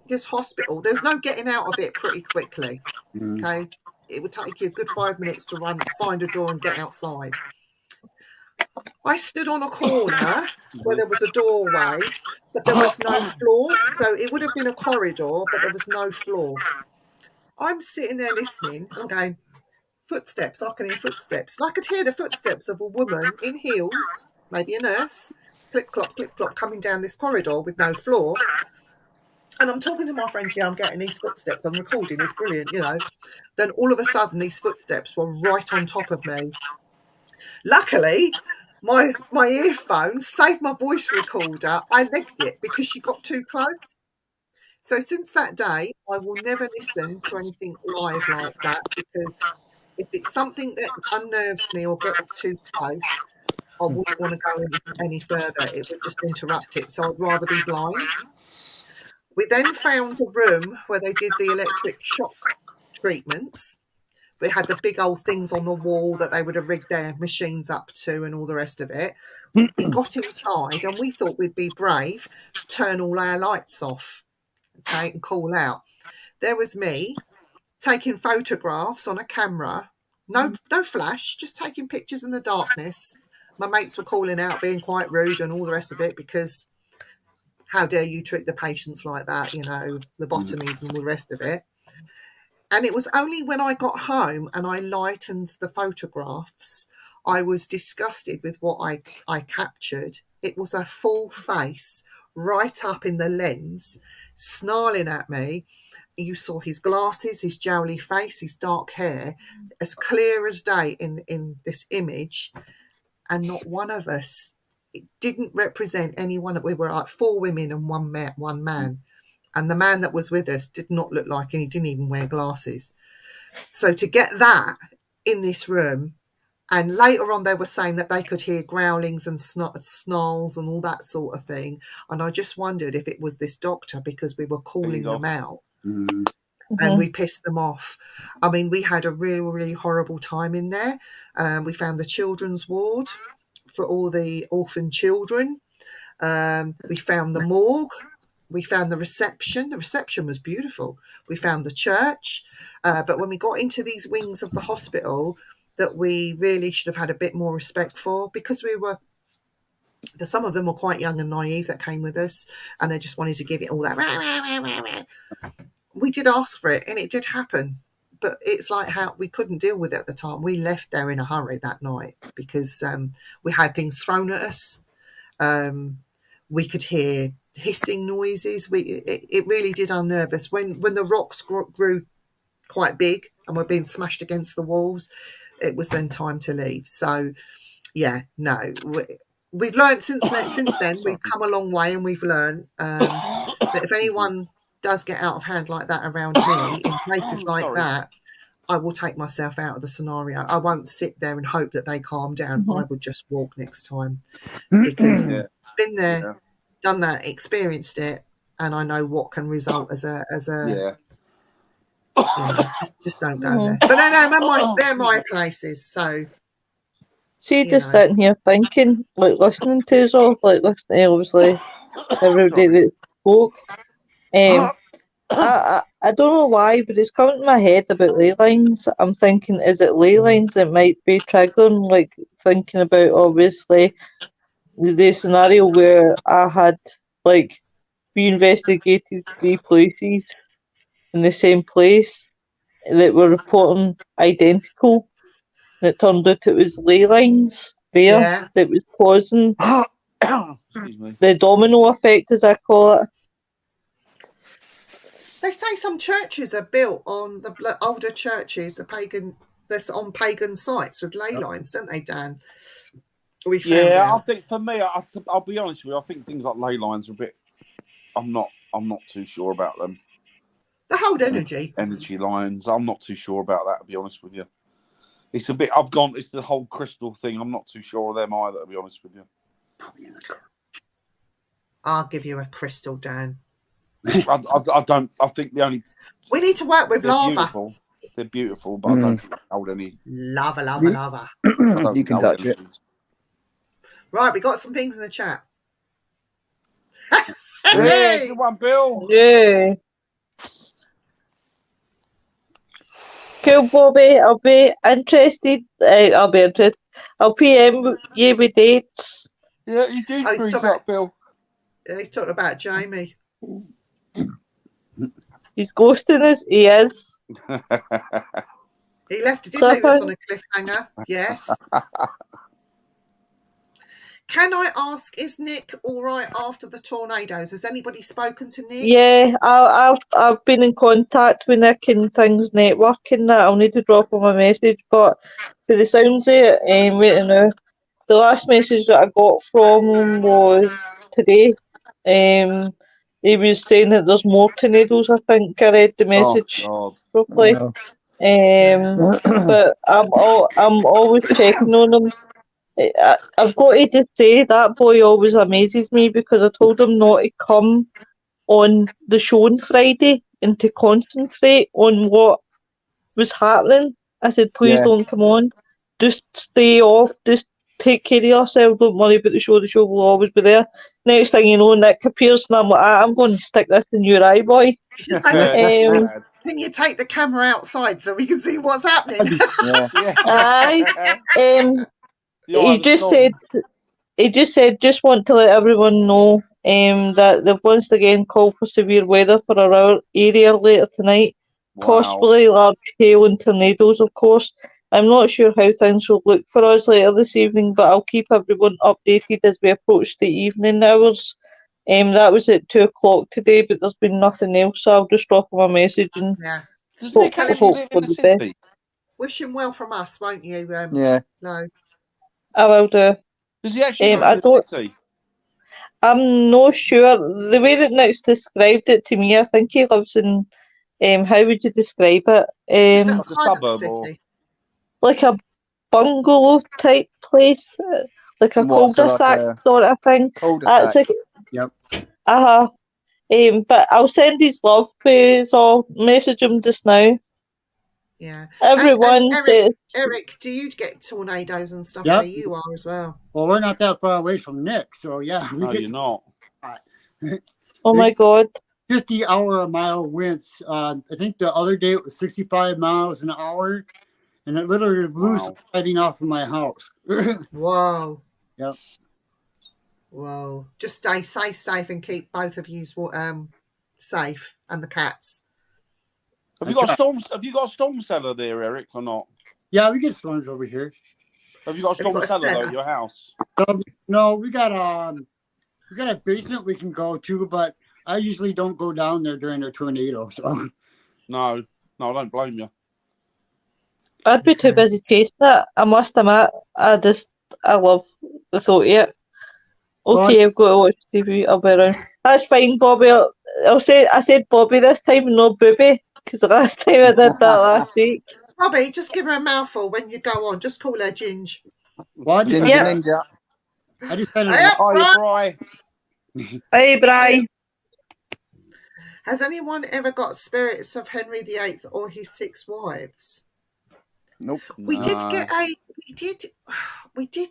this hospital. There's no getting out of it pretty quickly. Okay, it would take you a good 5 minutes to run, find a door and get outside. I stood on a corner where there was a doorway, but there was no floor. So it would have been a corridor, but there was no floor. I'm sitting there listening. I'm going, footsteps. I can hear footsteps. And I could hear the footsteps of a woman in heels, maybe a nurse, clip clop, coming down this corridor with no floor. And I'm talking to my friend, yeah, I'm getting these footsteps. I'm recording, it's brilliant, you know. Then all of a sudden, these footsteps were right on top of me. Luckily, my earphones saved my voice recorder. I legged it because she got too close. So since that day, I will never listen to anything live like that, because if it's something that unnerves me or gets too close, I wouldn't want to go any further. It would just interrupt it. So I'd rather be blind. We then found a room where they did the electric shock treatments. They had the big old things on the wall that they would have rigged their machines up to and all the rest of it. We got inside and we thought we'd be brave, turn all our lights off, okay, and call out. There was me taking photographs on a camera, no flash, just taking pictures in the darkness. My mates were calling out, being quite rude and all the rest of it, because how dare you treat the patients like that, you know, lobotomies and all the rest of it. And it was only when I got home and I lightened the photographs, I was disgusted with what I captured. It was a full face, right up in the lens, snarling at me. You saw his glasses, his jowly face, his dark hair, as clear as day in this image. And not one of us, it didn't represent anyone. We were like 4 women and one man. And the man that was with us did not look like, and he didn't even wear glasses. So to get that in this room, and later on they were saying that they could hear growlings and snarls and all that sort of thing. And I just wondered if it was this doctor, because we were calling them out and we pissed them off. I mean, we had a really, really horrible time in there. We found the children's ward for all the orphan children. We found the morgue. We found the reception. The reception was beautiful. We found the church. But when we got into these wings of the hospital that we really should have had a bit more respect for, because some of them were quite young and naive that came with us, and they just wanted to give it all that. Rah, rah, rah, rah, rah. We did ask for it, and it did happen. But it's like how we couldn't deal with it at the time. We left there in a hurry that night because we had things thrown at us. We could hear hissing noises. It really did unnerve us. When the rocks grew quite big and were being smashed against the walls, it was then time to leave. So, yeah, no, we've learned since then. We've come a long way and we've learned. But if anyone does get out of hand like that around me in places like that, I will take myself out of the scenario. I won't sit there and hope that they calm down. I would just walk next time, because I've been there, done that, experienced it, and I know what can result as a you know, just don't go there. But they're my places. So see, just sitting here thinking, like listening to us all, like listening to obviously everybody that spoke. I don't know why, but it's coming to my head about ley lines. I'm thinking, is it ley lines that might be triggering? Like thinking about obviously the scenario where I had like we investigated 3 places in the same place that were reporting identical. It turned out it was ley lines there that was causing the domino effect, as I call it. They say some churches are built on the older churches, that's on pagan sites with ley lines, don't they, Dan? I think for me, I'll be honest with you. I think things like ley lines are a bit. I'm not too sure about them. The whole energy lines. I'm not too sure about that, to be honest with you. It's a bit. It's the whole crystal thing. I'm not too sure of them either, to be honest with you. I'll give you a crystal, Dan. I don't. I think the only. We need to work with lava. Beautiful. They're beautiful, but I don't think they hold any. Lava. You can touch it. Right, we got some things in the chat. Hey, good one, Bill. Yeah. Cool, Bobby. I'll be interested. I'll PM you with dates. Yeah, you did bring that, Bill. He's talking about Jamie. He's ghosting us. He is. He left. Didn't leave us on a cliffhanger. Yes. Can I ask, is Nick all right after the tornadoes? Has anybody spoken to Nick? Yeah, I've been in contact with Nick and things networking that. I'll need to drop him a message, but for the sounds of it, right now, the last message that I got from him was today. He was saying that there's more tornadoes. I think I read the message properly. But I'm always checking on him. I've got to just say that boy always amazes me, because I told him not to come on the show on Friday and to concentrate on what was happening. I said, please don't come on. Just stay off. Just take care of yourself. Don't worry about the show. The show will always be there. Next thing you know, Nick appears and I'm like, I'm going to stick this in your eye, boy. Can you take the camera outside so we can see what's happening? Aye. He just said, just want to let everyone know that they've once again called for severe weather for our area later tonight. Possibly large hail and tornadoes, of course. I'm not sure how things will look for us later this evening, but I'll keep everyone updated as we approach the evening hours. That was at 2 o'clock today, but there's been nothing else, so I'll just drop him a message and hope for the best. Wish him well from us, won't you? No. I will do. Does he actually live in the city? I'm not sure. The way that Nick's described it to me, I think he lives in, how would you describe it? Like a suburb or like a bungalow type place, like a cul-de-sac sort of thing. Cul-de-sac. Yep. But I'll send his love, so I'll message him just now. Yeah. Everyone. And Eric, do you get tornadoes and stuff where you are as well? Well, we're not that far away from Nick, so yeah. No, you're not. Oh my God. 50-mile winds. I think the other day it was 65 miles an hour, and it literally blew sliding off of my house. Whoa. Yep. Whoa. Just stay safe and keep both of you safe and the cats. Have you got a storm cellar there, Eric, or not? Yeah, we get storms over here. Have you got a storm cellar though at your house? No, we got a basement we can go to, but I usually don't go down there during a tornado. So no, I don't blame you. I'd be too busy chasing it. I must admit, I love the thought of it. Okay, I've got to watch TV. I'll be around. That's fine, Bobby. I said Bobby this time, and not Booby, because the last time I did that last week. Bobby, just give her a mouthful when you go on. Just call her Ginge. Well, I just had Bri. Hey, Bri. Has anyone ever got spirits of Henry VIII or his 6 wives? Nope. We did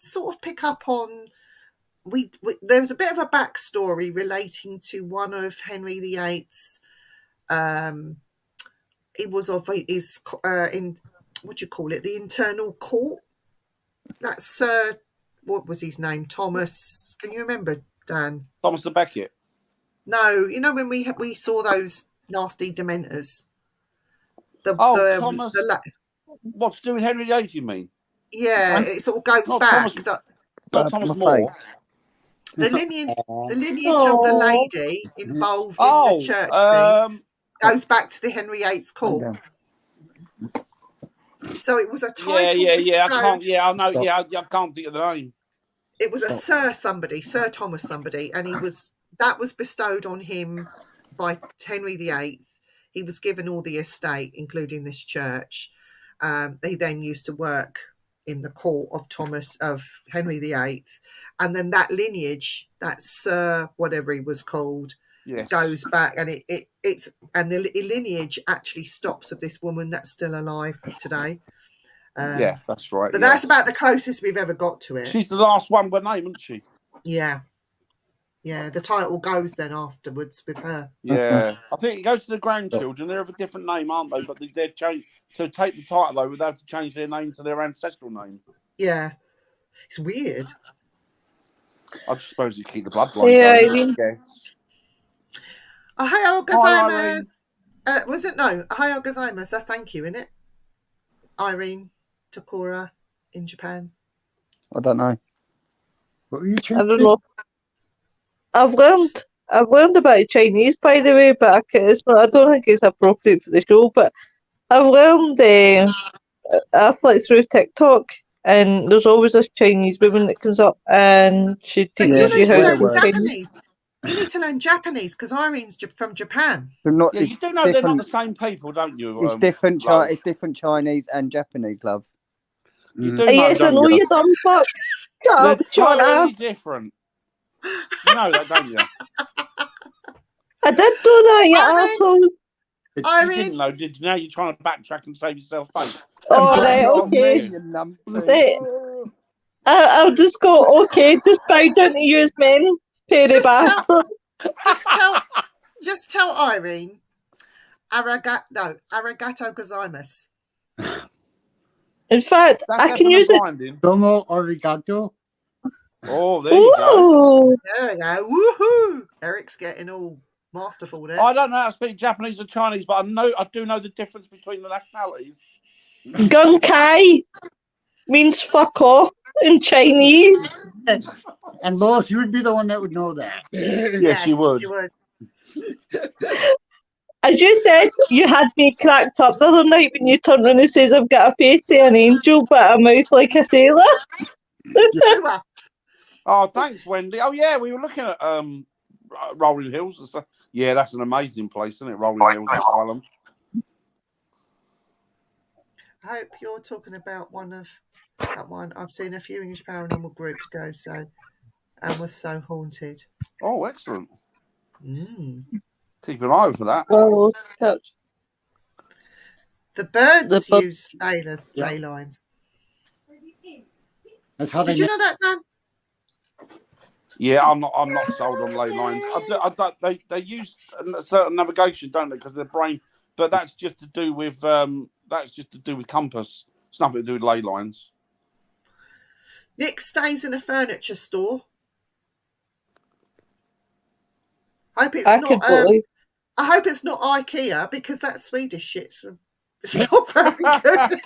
sort of pick up on. There was a bit of a backstory relating to one of Henry VIII's. It was of his in what do you call it? The internal court. That's Sir. What was his name? Thomas. Can you remember, Dan? Thomas the Becket. No, you know when we saw those nasty dementors. Thomas. What's to do with Henry VIII? You mean? Yeah, it sort of goes back. Not Thomas More. The lineage of the lady involved in the church thing goes back to the Henry VIII's court. So it was a title. I know. Yeah, I can't think of the name. It was a Sir Thomas somebody, and that was bestowed on him by Henry VIII. He was given all the estate, including this church. He then used to work in the court of Henry VIII, and then that lineage, that Sir whatever he was called, goes back, and the lineage actually stops with this woman that's still alive today. Yeah, that's right. But that's about the closest we've ever got to it. She's the last one with name, isn't she? Yeah. Yeah, the title goes then afterwards with her. Yeah, I think it goes to the grandchildren. They're of a different name, aren't they? But they're changed to take the title though. They have to change their name to their ancestral name. Yeah, it's weird. I just suppose you keep the bloodline. Yeah, going, yes. Ohio gozaimasu. Was it no? Ohio gozaimasu. That's thank you, isn't it? Irene Takora in Japan. I don't know. What were you I don't know. I've learned about Chinese, by the way, but I don't think it's appropriate for the show. But I've learned I flick through TikTok, and there's always this Chinese woman that comes up, and she teaches you how to learn Japanese. You need to learn Japanese because Irene's from Japan. You do know they're not the same people, don't you? It's different. It's different Chinese and Japanese, love. You do know, yes, I know, you dumb fuck. They're totally different. You know that, don't you? I did do that, you Irene? asshole. You Irene? didn't know, did you? Now you're trying to backtrack and save yourself face. All Blame right, it on okay. me, you numpty. Right. I'll just go, okay, just bow down Just- to you men, petty just bastard. Just tell Irene. Arigato gozaimasu. In fact, That's I can use it. blinding. Domo arigato. Oh, there you go. Ooh. There we go. Woohoo! Eric's getting all masterful there. I don't know how to speak Japanese or Chinese, but I do know the difference between the nationalities. Gun Kai means fuck off in Chinese. And Lois, you would be the one that would know that. Yes, you would. You would. As you said, you had me cracked up the other night when you turned around and says I've got a face of an angel but a mouth like a sailor. Sewer. Oh, thanks, Wendy. Oh, yeah, we were looking at Rolling Hills and stuff. Yeah, that's an amazing place, isn't it? Rolling Hills Asylum. I hope you're talking about that one. I've seen a few English paranormal groups go so and was so haunted. Oh, excellent. Mm. Keep an eye out for that. Oh, touch. The birds The bu- use ley lines. That's how Did they you know that, Dan? Yeah, I'm not sold on ley lines. They use a certain navigation, don't they? Because their brain, but that's just to do with compass. It's nothing to do with ley lines. Nick stays in a furniture store. Hope it's I not. could believe. I hope it's not IKEA because that Swedish shit's it's not very good.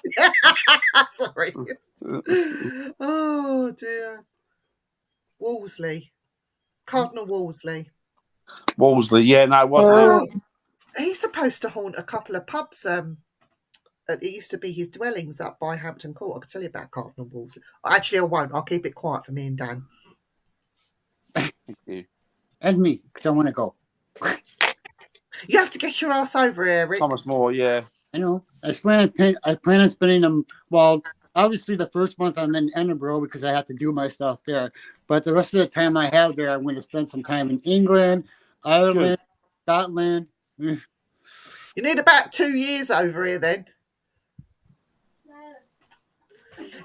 Sorry. Oh dear. Wolseley, Cardinal Wolseley. Wolseley, yeah, no, it wasn't. He's supposed to haunt a couple of pubs. It used to be his dwellings up by Hampton Court. I could tell you about Cardinal Wolseley. Actually, I won't. I'll keep it quiet for me and Dan. Thank you. and me, because I want to go. You have to get your ass over here, Rick. Thomas More, yeah. I know. I plan on spending them. Well, obviously the first month I'm in Edinburgh because I have to do my stuff there. But the rest of the time I have there, I'm going to spend some time in England, Ireland, Scotland. You need about 2 years over here then.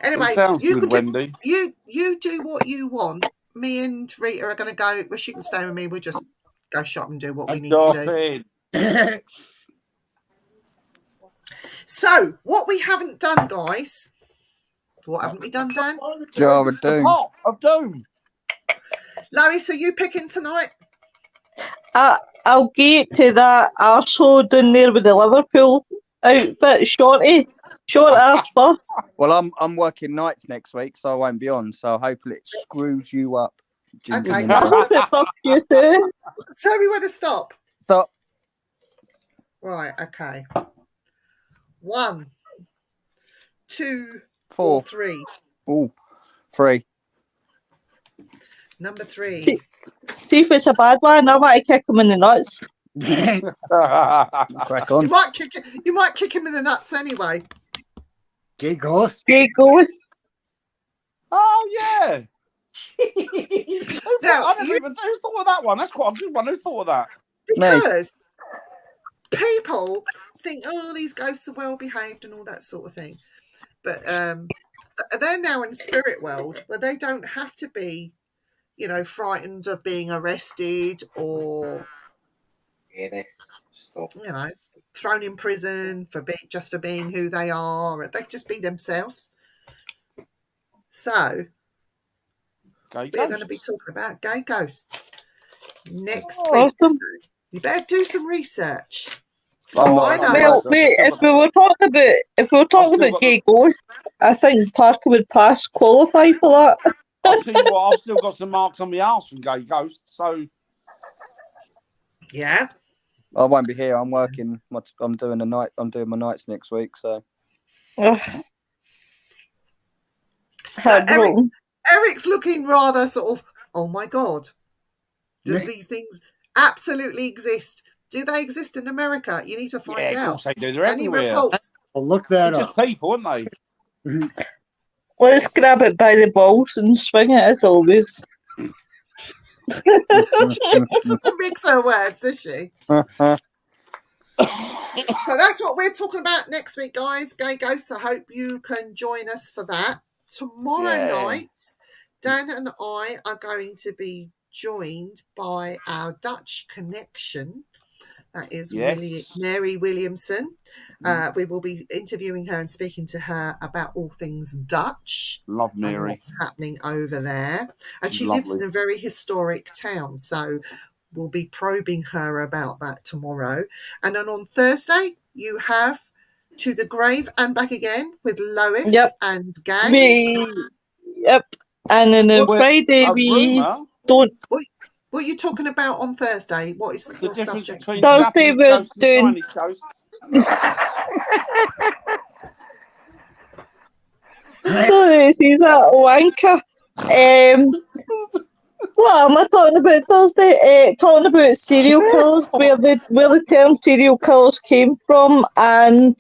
Anyway, It sounds you good, Wendy. you do what you want. Me and Rita are going to go. Well, she can stay with me. We'll just go shop and do what we need to do. So, what we haven't done, guys. What haven't we done, Dan? Jar of Doom. Pot of Doom. Lois, are you picking tonight? I'll get to that arsehole down there with the Liverpool outfit, short after. Well, I'm working nights next week, so I won't be on. So hopefully it screws you up. Ginger Okay. Ninja. I hope it fucks you too. Tell me when to stop. Stop. Right, okay. 1, 2, 4. 3. Ooh, 3. Number 3. See if it's a bad one, I might kick him in the nuts. Crack You on. might kick him in the nuts anyway. Okay, ghost. There goes. Oh, yeah. Now, Who thought of that one? That's quite a good one. Who thought of that? because people think, oh, these ghosts are well behaved and all that sort of thing. But they're now in the spirit world where they don't have to be, frightened of being arrested or, thrown in prison just for being who they are. They just be themselves. So we're going to be talking about gay ghosts next week. Awesome. So you better do some research. Oh, Well, wait, if we were talking about gay ghosts, I think Parker would qualify for that. I'll tell you what, I've still got some marks on my arse from gay ghosts, so Yeah. I won't be here. I'm working. I'm doing my nights next week. So Eric's looking rather sort of, oh my God, does these things absolutely exist? Do they exist in America? You need to find out. Yeah, of course they do. They're Any everywhere. reports? I'll look that They're up. just people, aren't they? Let's grab it by the balls and swing it as always. This doesn't mix her words, does she? So that's what we're talking about next week, guys. Gay Ghosts. I hope you can join us for that. Tomorrow night, Dan and I are going to be joined by our Dutch connection. That is Mary Williamson. We will be interviewing her and speaking to her about all things Dutch. Love Mary. And what's happening over there. And She's she lives lovely. in a very historic town. So we'll be probing her about that tomorrow. And then on Thursday, you have To the Grave and Back Again with Lois and gang. Yep. And then on Friday, we don't. What are you talking about on Thursday? What is the your difference subject? between Thursday Japanese we're ghosts and doing. Chinese ghosts? Sorry, she's a wanker. What am I talking about Thursday? Talking about serial killers, where the term serial killers came from, and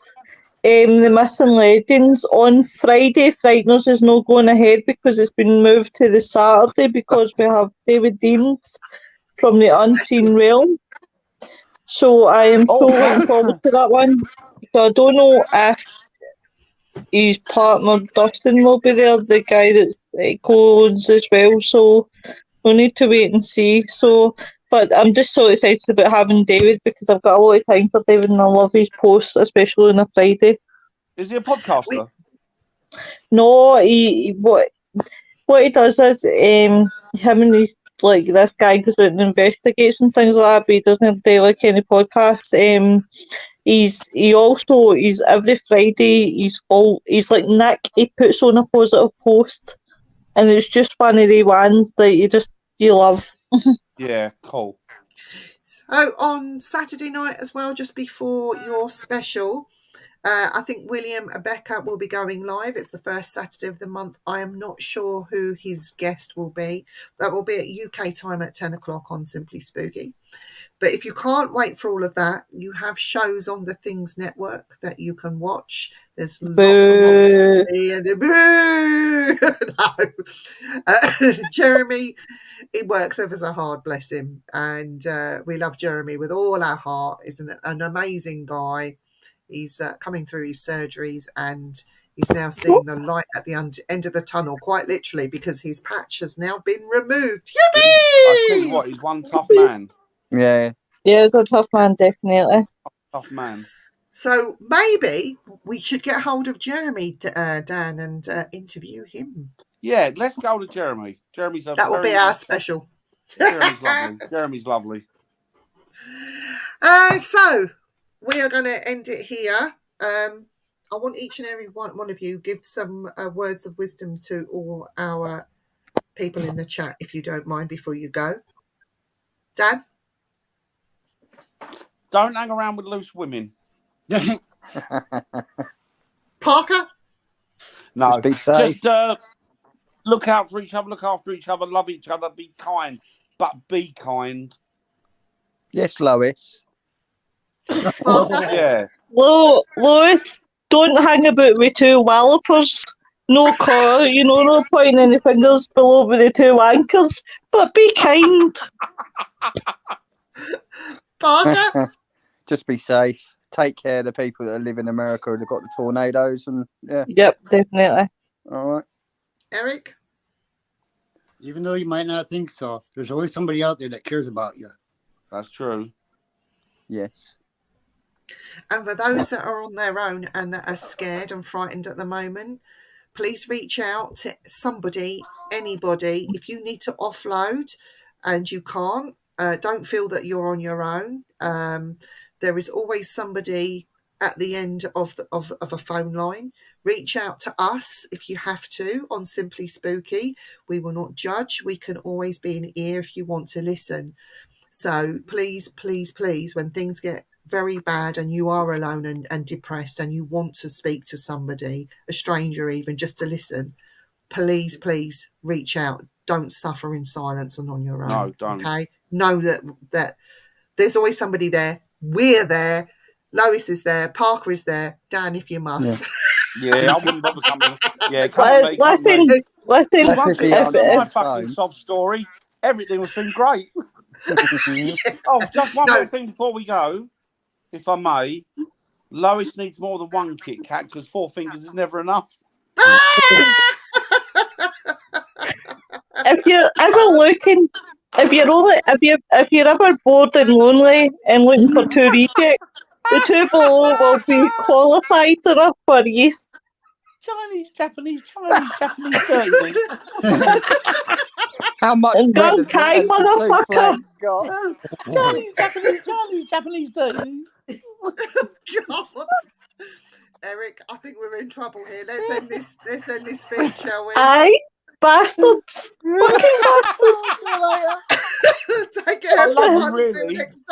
the missing legends on Friday. Frighteners is not going ahead because it's been moved to the Saturday because we have David Deans from the Unseen Realm. So I am so looking forward to that one. So I don't know if his partner Dustin will be there, the guy that co-owns as well. So we'll need to wait and see. So, but I'm just so excited about having David because I've got a lot of time for David and I love his posts, especially on a Friday. Is he a podcaster? No, what he does is him and he, like this guy goes out and investigates and things like that, but he doesn't do like any podcasts. He's every Friday he's like Nick, he puts on a positive post and it's just one of the ones that you love. Yeah, cool. So on Saturday night as well, just before your special, I think William Becker will be going live. It's the first Saturday of the month. I am not sure who his guest will be. That will be at UK time at 10 o'clock on Simply Spooky. But if you can't wait for all of that, you have shows on the Things Network that you can watch. There's lots of Jeremy, he works ever so hard, bless him. And we love Jeremy with all our heart. He's an amazing guy. He's coming through his surgeries and he's now seeing the light at the end of the tunnel, quite literally, because his patch has now been removed. Yippee! I tell you what, he's one tough man. Yeah, he's a tough man, definitely. Tough man. So maybe we should get hold of Jeremy, Dan, and interview him. Yeah, let's go to Jeremy. That will be our special. Jeremy's lovely. So we are going to end it here. I want each and every one of you give some words of wisdom to all our people in the chat, if you don't mind, before you go. Dan? Don't hang around with loose women. Parker? No, just look out for each other, look after each other, love each other, be kind, but be kind. Yes, Lois. Yeah. Lois, don't hang about with two wallopers. No collar, no pointing any fingers below with the two anchors, but be kind. Parker? Just be safe. Take care of the people that live in America who've got the tornadoes and Yep, definitely. All right. Eric? Even though you might not think so, there's always somebody out there that cares about you. That's true. Yes. And for those that are on their own and that are scared and frightened at the moment, please reach out to somebody, anybody. If you need to offload and you can't, don't feel that you're on your own. There is always somebody at the end of a phone line. Reach out to us if you have to on Simply Spooky. We will not judge. We can always be an ear if you want to listen. So please, please, please, when things get very bad and you are alone and depressed and you want to speak to somebody, a stranger even, just to listen, please, please reach out. Don't suffer in silence and on your own. No, don't. Okay? Know that there's always somebody there. We're there. Lois is there. Parker is there. Dan, if you must. Yeah, I wouldn't bother coming. Yeah, come on, mate. Listen. You won't get my fucking sob story. everything was been great. Oh, just one more thing before we go, if I may. Lois needs more than one Kit Kat because 4 fingers is never enough. If you're ever looking, if you're ever bored and lonely and looking for 2 rejects, the 2 below will be qualified enough for you. Chinese, Japanese, dirty. How much And red Gun has Kai, the 2 motherfucker. flags got? Japanese, dirty. God. Eric, I think we're in trouble here. Let's end this feed, shall we? Aye, bastards. Fucking bastards. See you later. Take care, I love you, everyone. Until really. next time.